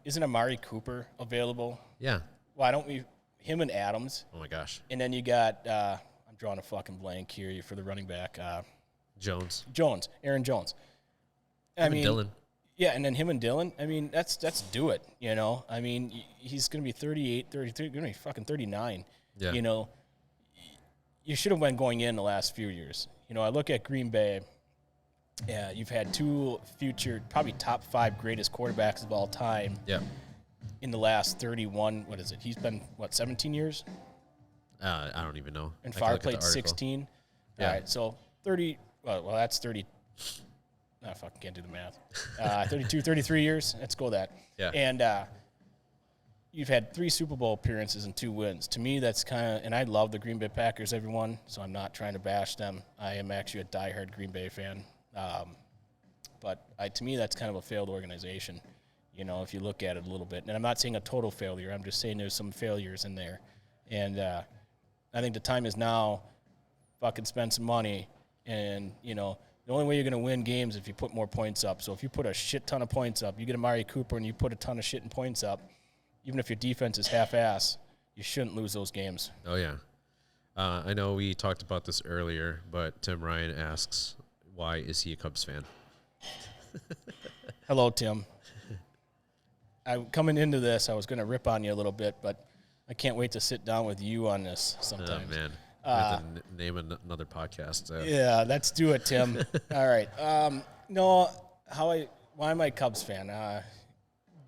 B: isn't Amari Cooper available?
C: Yeah.
B: Why don't we? Him and Adams.
C: Oh my gosh.
B: And then you got I'm drawing a fucking blank here for the running back. Aaron Jones.
C: Dylan.
B: Yeah, and then him and Dylan. I mean, that's do it. I mean, he's going to be 38, 33, going to be fucking 39.
C: Yeah.
B: You should have been going in the last few years. I look at Green Bay. Yeah, you've had two future, probably top 5 greatest quarterbacks of all time.
C: Yeah.
B: In the last 31, what is it? He's been, 17 years?
C: I don't even know.
B: And Favre played 16.
C: Yeah.
B: All right, so 30, well, that's 30. I fucking can't do the math. 32, 33 years. Let's go that.
C: Yeah.
B: And you've had 3 Super Bowl appearances and 2 wins. To me, that's kind of, and I love the Green Bay Packers, everyone, so I'm not trying to bash them. I am actually a diehard Green Bay fan. But to me, that's kind of a failed organization, if you look at it a little bit. And I'm not saying a total failure. I'm just saying there's some failures in there. And I think the time is now, fucking spend some money. And, the only way you're going to win games is if you put more points up. So if you put a shit ton of points up, you get Amari Cooper and you put a ton of shit in points up, even if your defense is half-ass, you shouldn't lose those games.
C: Oh, yeah. I know we talked about this earlier, but Tim Ryan asks, why is he a Cubs fan?
B: Hello, Tim. Coming into this, I was going to rip on you a little bit, but I can't wait to sit down with you on this sometime.
C: Oh, man. I have to name another podcast.
B: Yeah, let's do it, Tim. All right. Why am I a Cubs fan?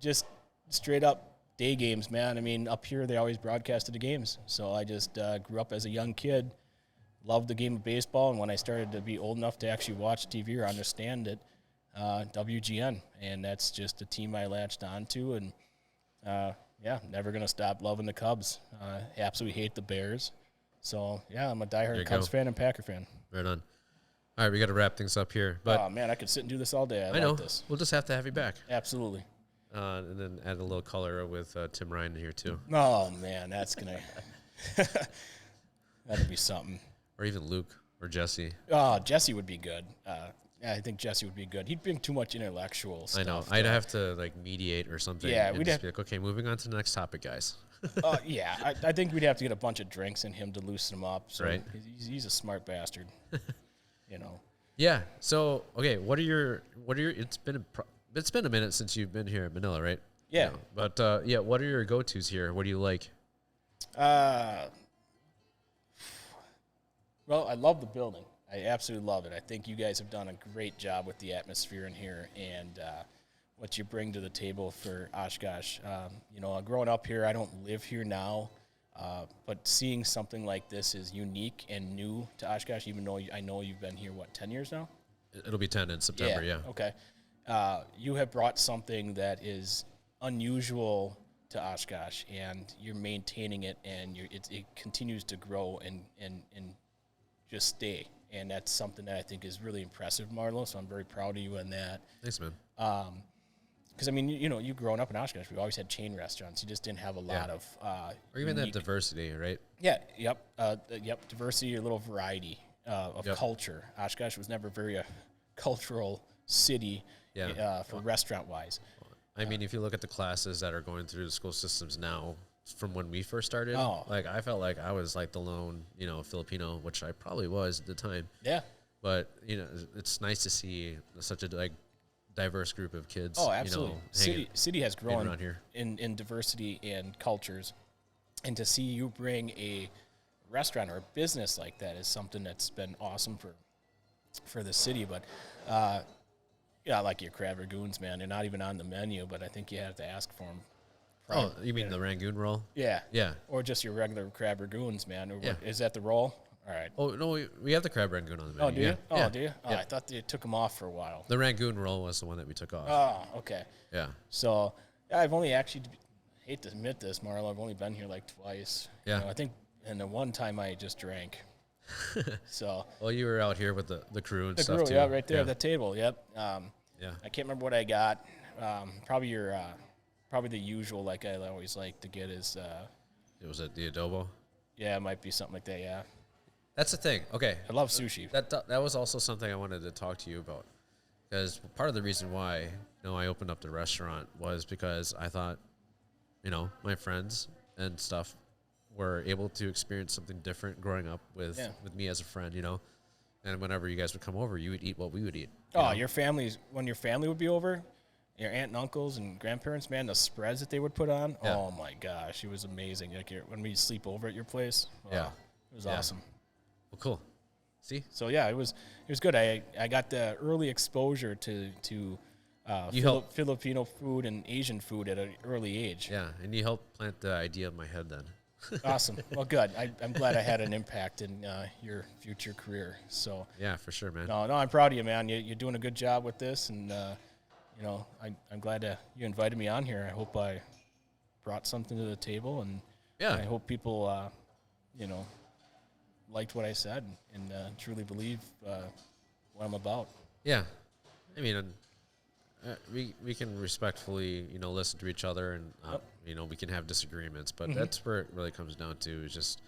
B: Just straight up day games, man. I mean, up here, they always broadcasted the games. So I just grew up as a young kid, loved the game of baseball. And when I started to be old enough to actually watch TV or understand it, WGN. And that's just a team I latched onto. And, never going to stop loving the Cubs. Absolutely hate the Bears. So, I'm a diehard Cubs fan and Packer fan.
C: Right on. All right, we got to wrap things up here. But
B: oh, man, I could sit and do this all day. I
C: know.
B: Like this.
C: We'll just have to have you back.
B: Absolutely.
C: And then add a little color with Tim Ryan here, too.
B: Oh, man, that's going to – that'd be something.
C: Or even Luke or Jesse.
B: Oh, Jesse would be good. I think Jesse would be good. He'd bring too much intellectual stuff.
C: I know. I'd have to, mediate or something.
B: Yeah,
C: we'd have to be like, okay, moving on to the next topic, guys.
B: I think we'd have to get a bunch of drinks in him to loosen him up. So
C: right.
B: He's a smart bastard.
C: Yeah. So okay, what are your? It's been a minute since you've been here at Manila, right?
B: Yeah.
C: But what are your go-tos here? What do you like?
B: Well, I love the building. I absolutely love it. I think you guys have done a great job with the atmosphere in here and what you bring to the table for Oshkosh. Growing up here, I don't live here now, but seeing something like this is unique and new to Oshkosh, even though I know you've been here, 10 years now?
C: It'll be 10 in September, yeah.
B: Okay. You have brought something that is unusual to Oshkosh, and you're maintaining it, and it continues to grow and just stay. And that's something that I think is really impressive, Marlo, so I'm very proud of you on that.
C: Thanks, man.
B: Because, you growing up in Oshkosh, we always had chain restaurants. You just didn't have a lot of
C: or even that diversity, right?
B: Yeah, yep, diversity, a little variety of culture. Oshkosh was never very a cultural city for restaurant-wise.
C: I mean, if you look at the classes that are going through the school systems now, from when we first started, I felt like I was like the lone, Filipino, which I probably was at the time.
B: Yeah.
C: But, it's nice to see such a diverse group of kids.
B: Oh, absolutely. City has grown
C: around here
B: in diversity and cultures. And to see you bring a restaurant or a business like that is something that's been awesome for the city. But, I like your crab ragoons, man. They're not even on the menu, but I think you have to ask for them.
C: Oh, you mean the Rangoon roll?
B: Yeah.
C: Yeah.
B: Or just your regular crab ragoons, man. Is that the roll? All right.
C: Oh, no, we have the crab Rangoon on the menu.
B: Oh, do you?
C: Yeah.
B: Oh,
C: yeah.
B: do you? Oh, I thought they took them off for a while.
C: The Rangoon roll was the one that we took off.
B: Oh, okay.
C: Yeah.
B: So, I've only actually, hate to admit this, Marlo, I've only been here like twice.
C: Yeah.
B: I think, and the one time I just drank. So.
C: Well, you were out here with the crew and stuff, too.
B: Yeah, right there at the table, yep.
C: Yeah.
B: I can't remember what I got. Probably the usual, like I always like to get is.
C: It was at the adobo. Yeah,
B: it might be something like that. Yeah.
C: That's the thing. Okay.
B: I love sushi.
C: That was also something I wanted to talk to you about, because part of the reason why I opened up the restaurant was because I thought, my friends and stuff were able to experience something different growing up with me as a friend, and whenever you guys would come over, you would eat what we would eat.
B: When your family would be over, your aunt and uncles and grandparents, man, the spreads that they would put on, oh my gosh, it was amazing. Like when we sleep over at your place, it was awesome.
C: Well, cool. See?
B: So it was good. I got the early exposure to Filipino food and Asian food at an early age.
C: Yeah, and you helped plant the idea in my head then.
B: Awesome. Well, good. I'm glad I had an impact in your future career. So
C: yeah, for sure, man.
B: No, I'm proud of you, man. You're doing a good job with this, and I'm glad you invited me on here. I hope I brought something to the table, and I hope people liked what I said and truly believe what I'm about.
C: Yeah, I mean, we can respectfully listen to each other, and we can have disagreements, but that's where it really comes down to, is just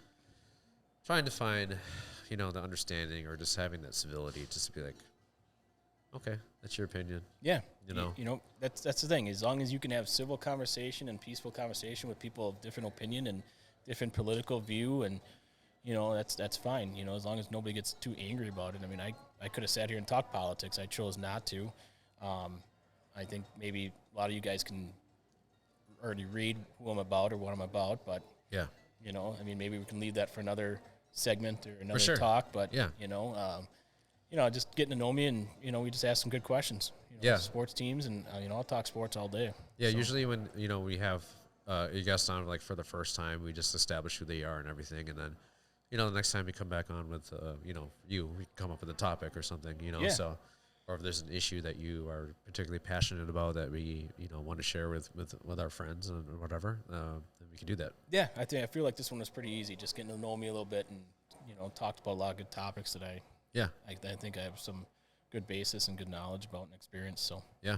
C: trying to find the understanding, or just having that civility, just to be like, okay, that's your opinion.
B: Yeah, that's the thing. As long as you can have civil conversation and peaceful conversation with people of different opinion and different political view, and that's fine. As long as nobody gets too angry about it. I mean, I could have sat here and talked politics. I chose not to. I think maybe a lot of you guys can already read who I'm about or what I'm about, but
C: yeah,
B: maybe we can leave that for another segment or another talk. But just getting to know me, and we just ask some good questions. Sports teams, and I'll talk sports all day.
C: Yeah, so. Usually when we have a guest on for the first time, we just establish who they are and everything, and then the next time we come back on with we come up with a topic or something, so. Or if there's an issue that you are particularly passionate about that we want to share with our friends and whatever, then we can do that.
B: Yeah, I feel like this one was pretty easy, just getting to know me a little bit, and talked about a lot of good topics that I think I have some good basis and good knowledge about and experience. So
C: yeah,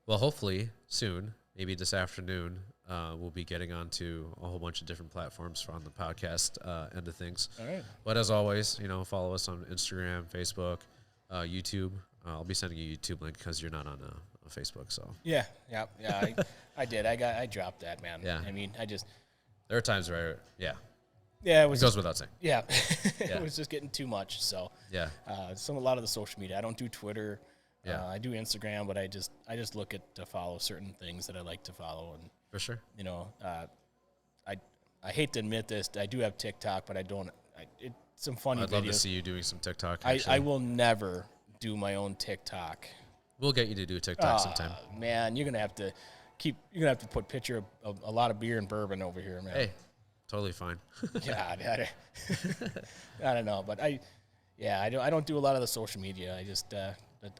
C: well, hopefully soon, maybe this afternoon, we'll be getting onto a whole bunch of different platforms on the podcast end of things.
B: All right.
C: But as always, follow us on Instagram, Facebook, YouTube. I'll be sending you a YouTube link because you're not on Facebook. So
B: yeah. I did. I dropped that, man.
C: Yeah.
B: I mean,
C: there are times where
B: it
C: goes without saying.
B: Yeah. It was just getting too much. So
C: yeah.
B: A lot of the social media. I don't do Twitter.
C: Yeah.
B: I do Instagram, but I just look to follow certain things that I like to follow, and
C: for sure.
B: I hate to admit this. I do have TikTok, but I don't. some funny videos.
C: I'd love to see you doing some TikTok.
B: I will never do my own TikTok.
C: We'll get you to do TikTok sometime.
B: Man, you're gonna have to put picture of a lot of beer and bourbon over here, man.
C: Hey, totally fine.
B: God, I don't know, but I don't do a lot of the social media.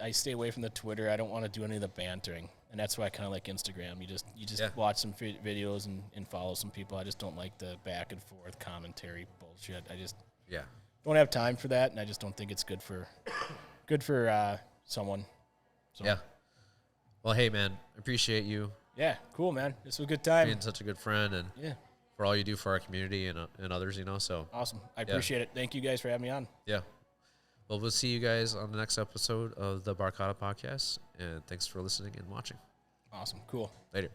B: I stay away from the Twitter. I don't want to do any of the bantering, and that's why I kind of like Instagram. You just watch some videos and follow some people. I just don't like the back and forth commentary bullshit. I just don't have time for that, and I just don't think it's good for someone. So.
C: Yeah. Well, hey, man, appreciate you.
B: Yeah, cool, man. This was a good time.
C: Being such a good friend and for all you do for our community and others, so.
B: Awesome. I appreciate it. Thank you guys for having me on.
C: Yeah. Well, we'll see you guys on the next episode of the Barkada Podcast, and thanks for listening and watching.
B: Awesome. Cool.
C: Later.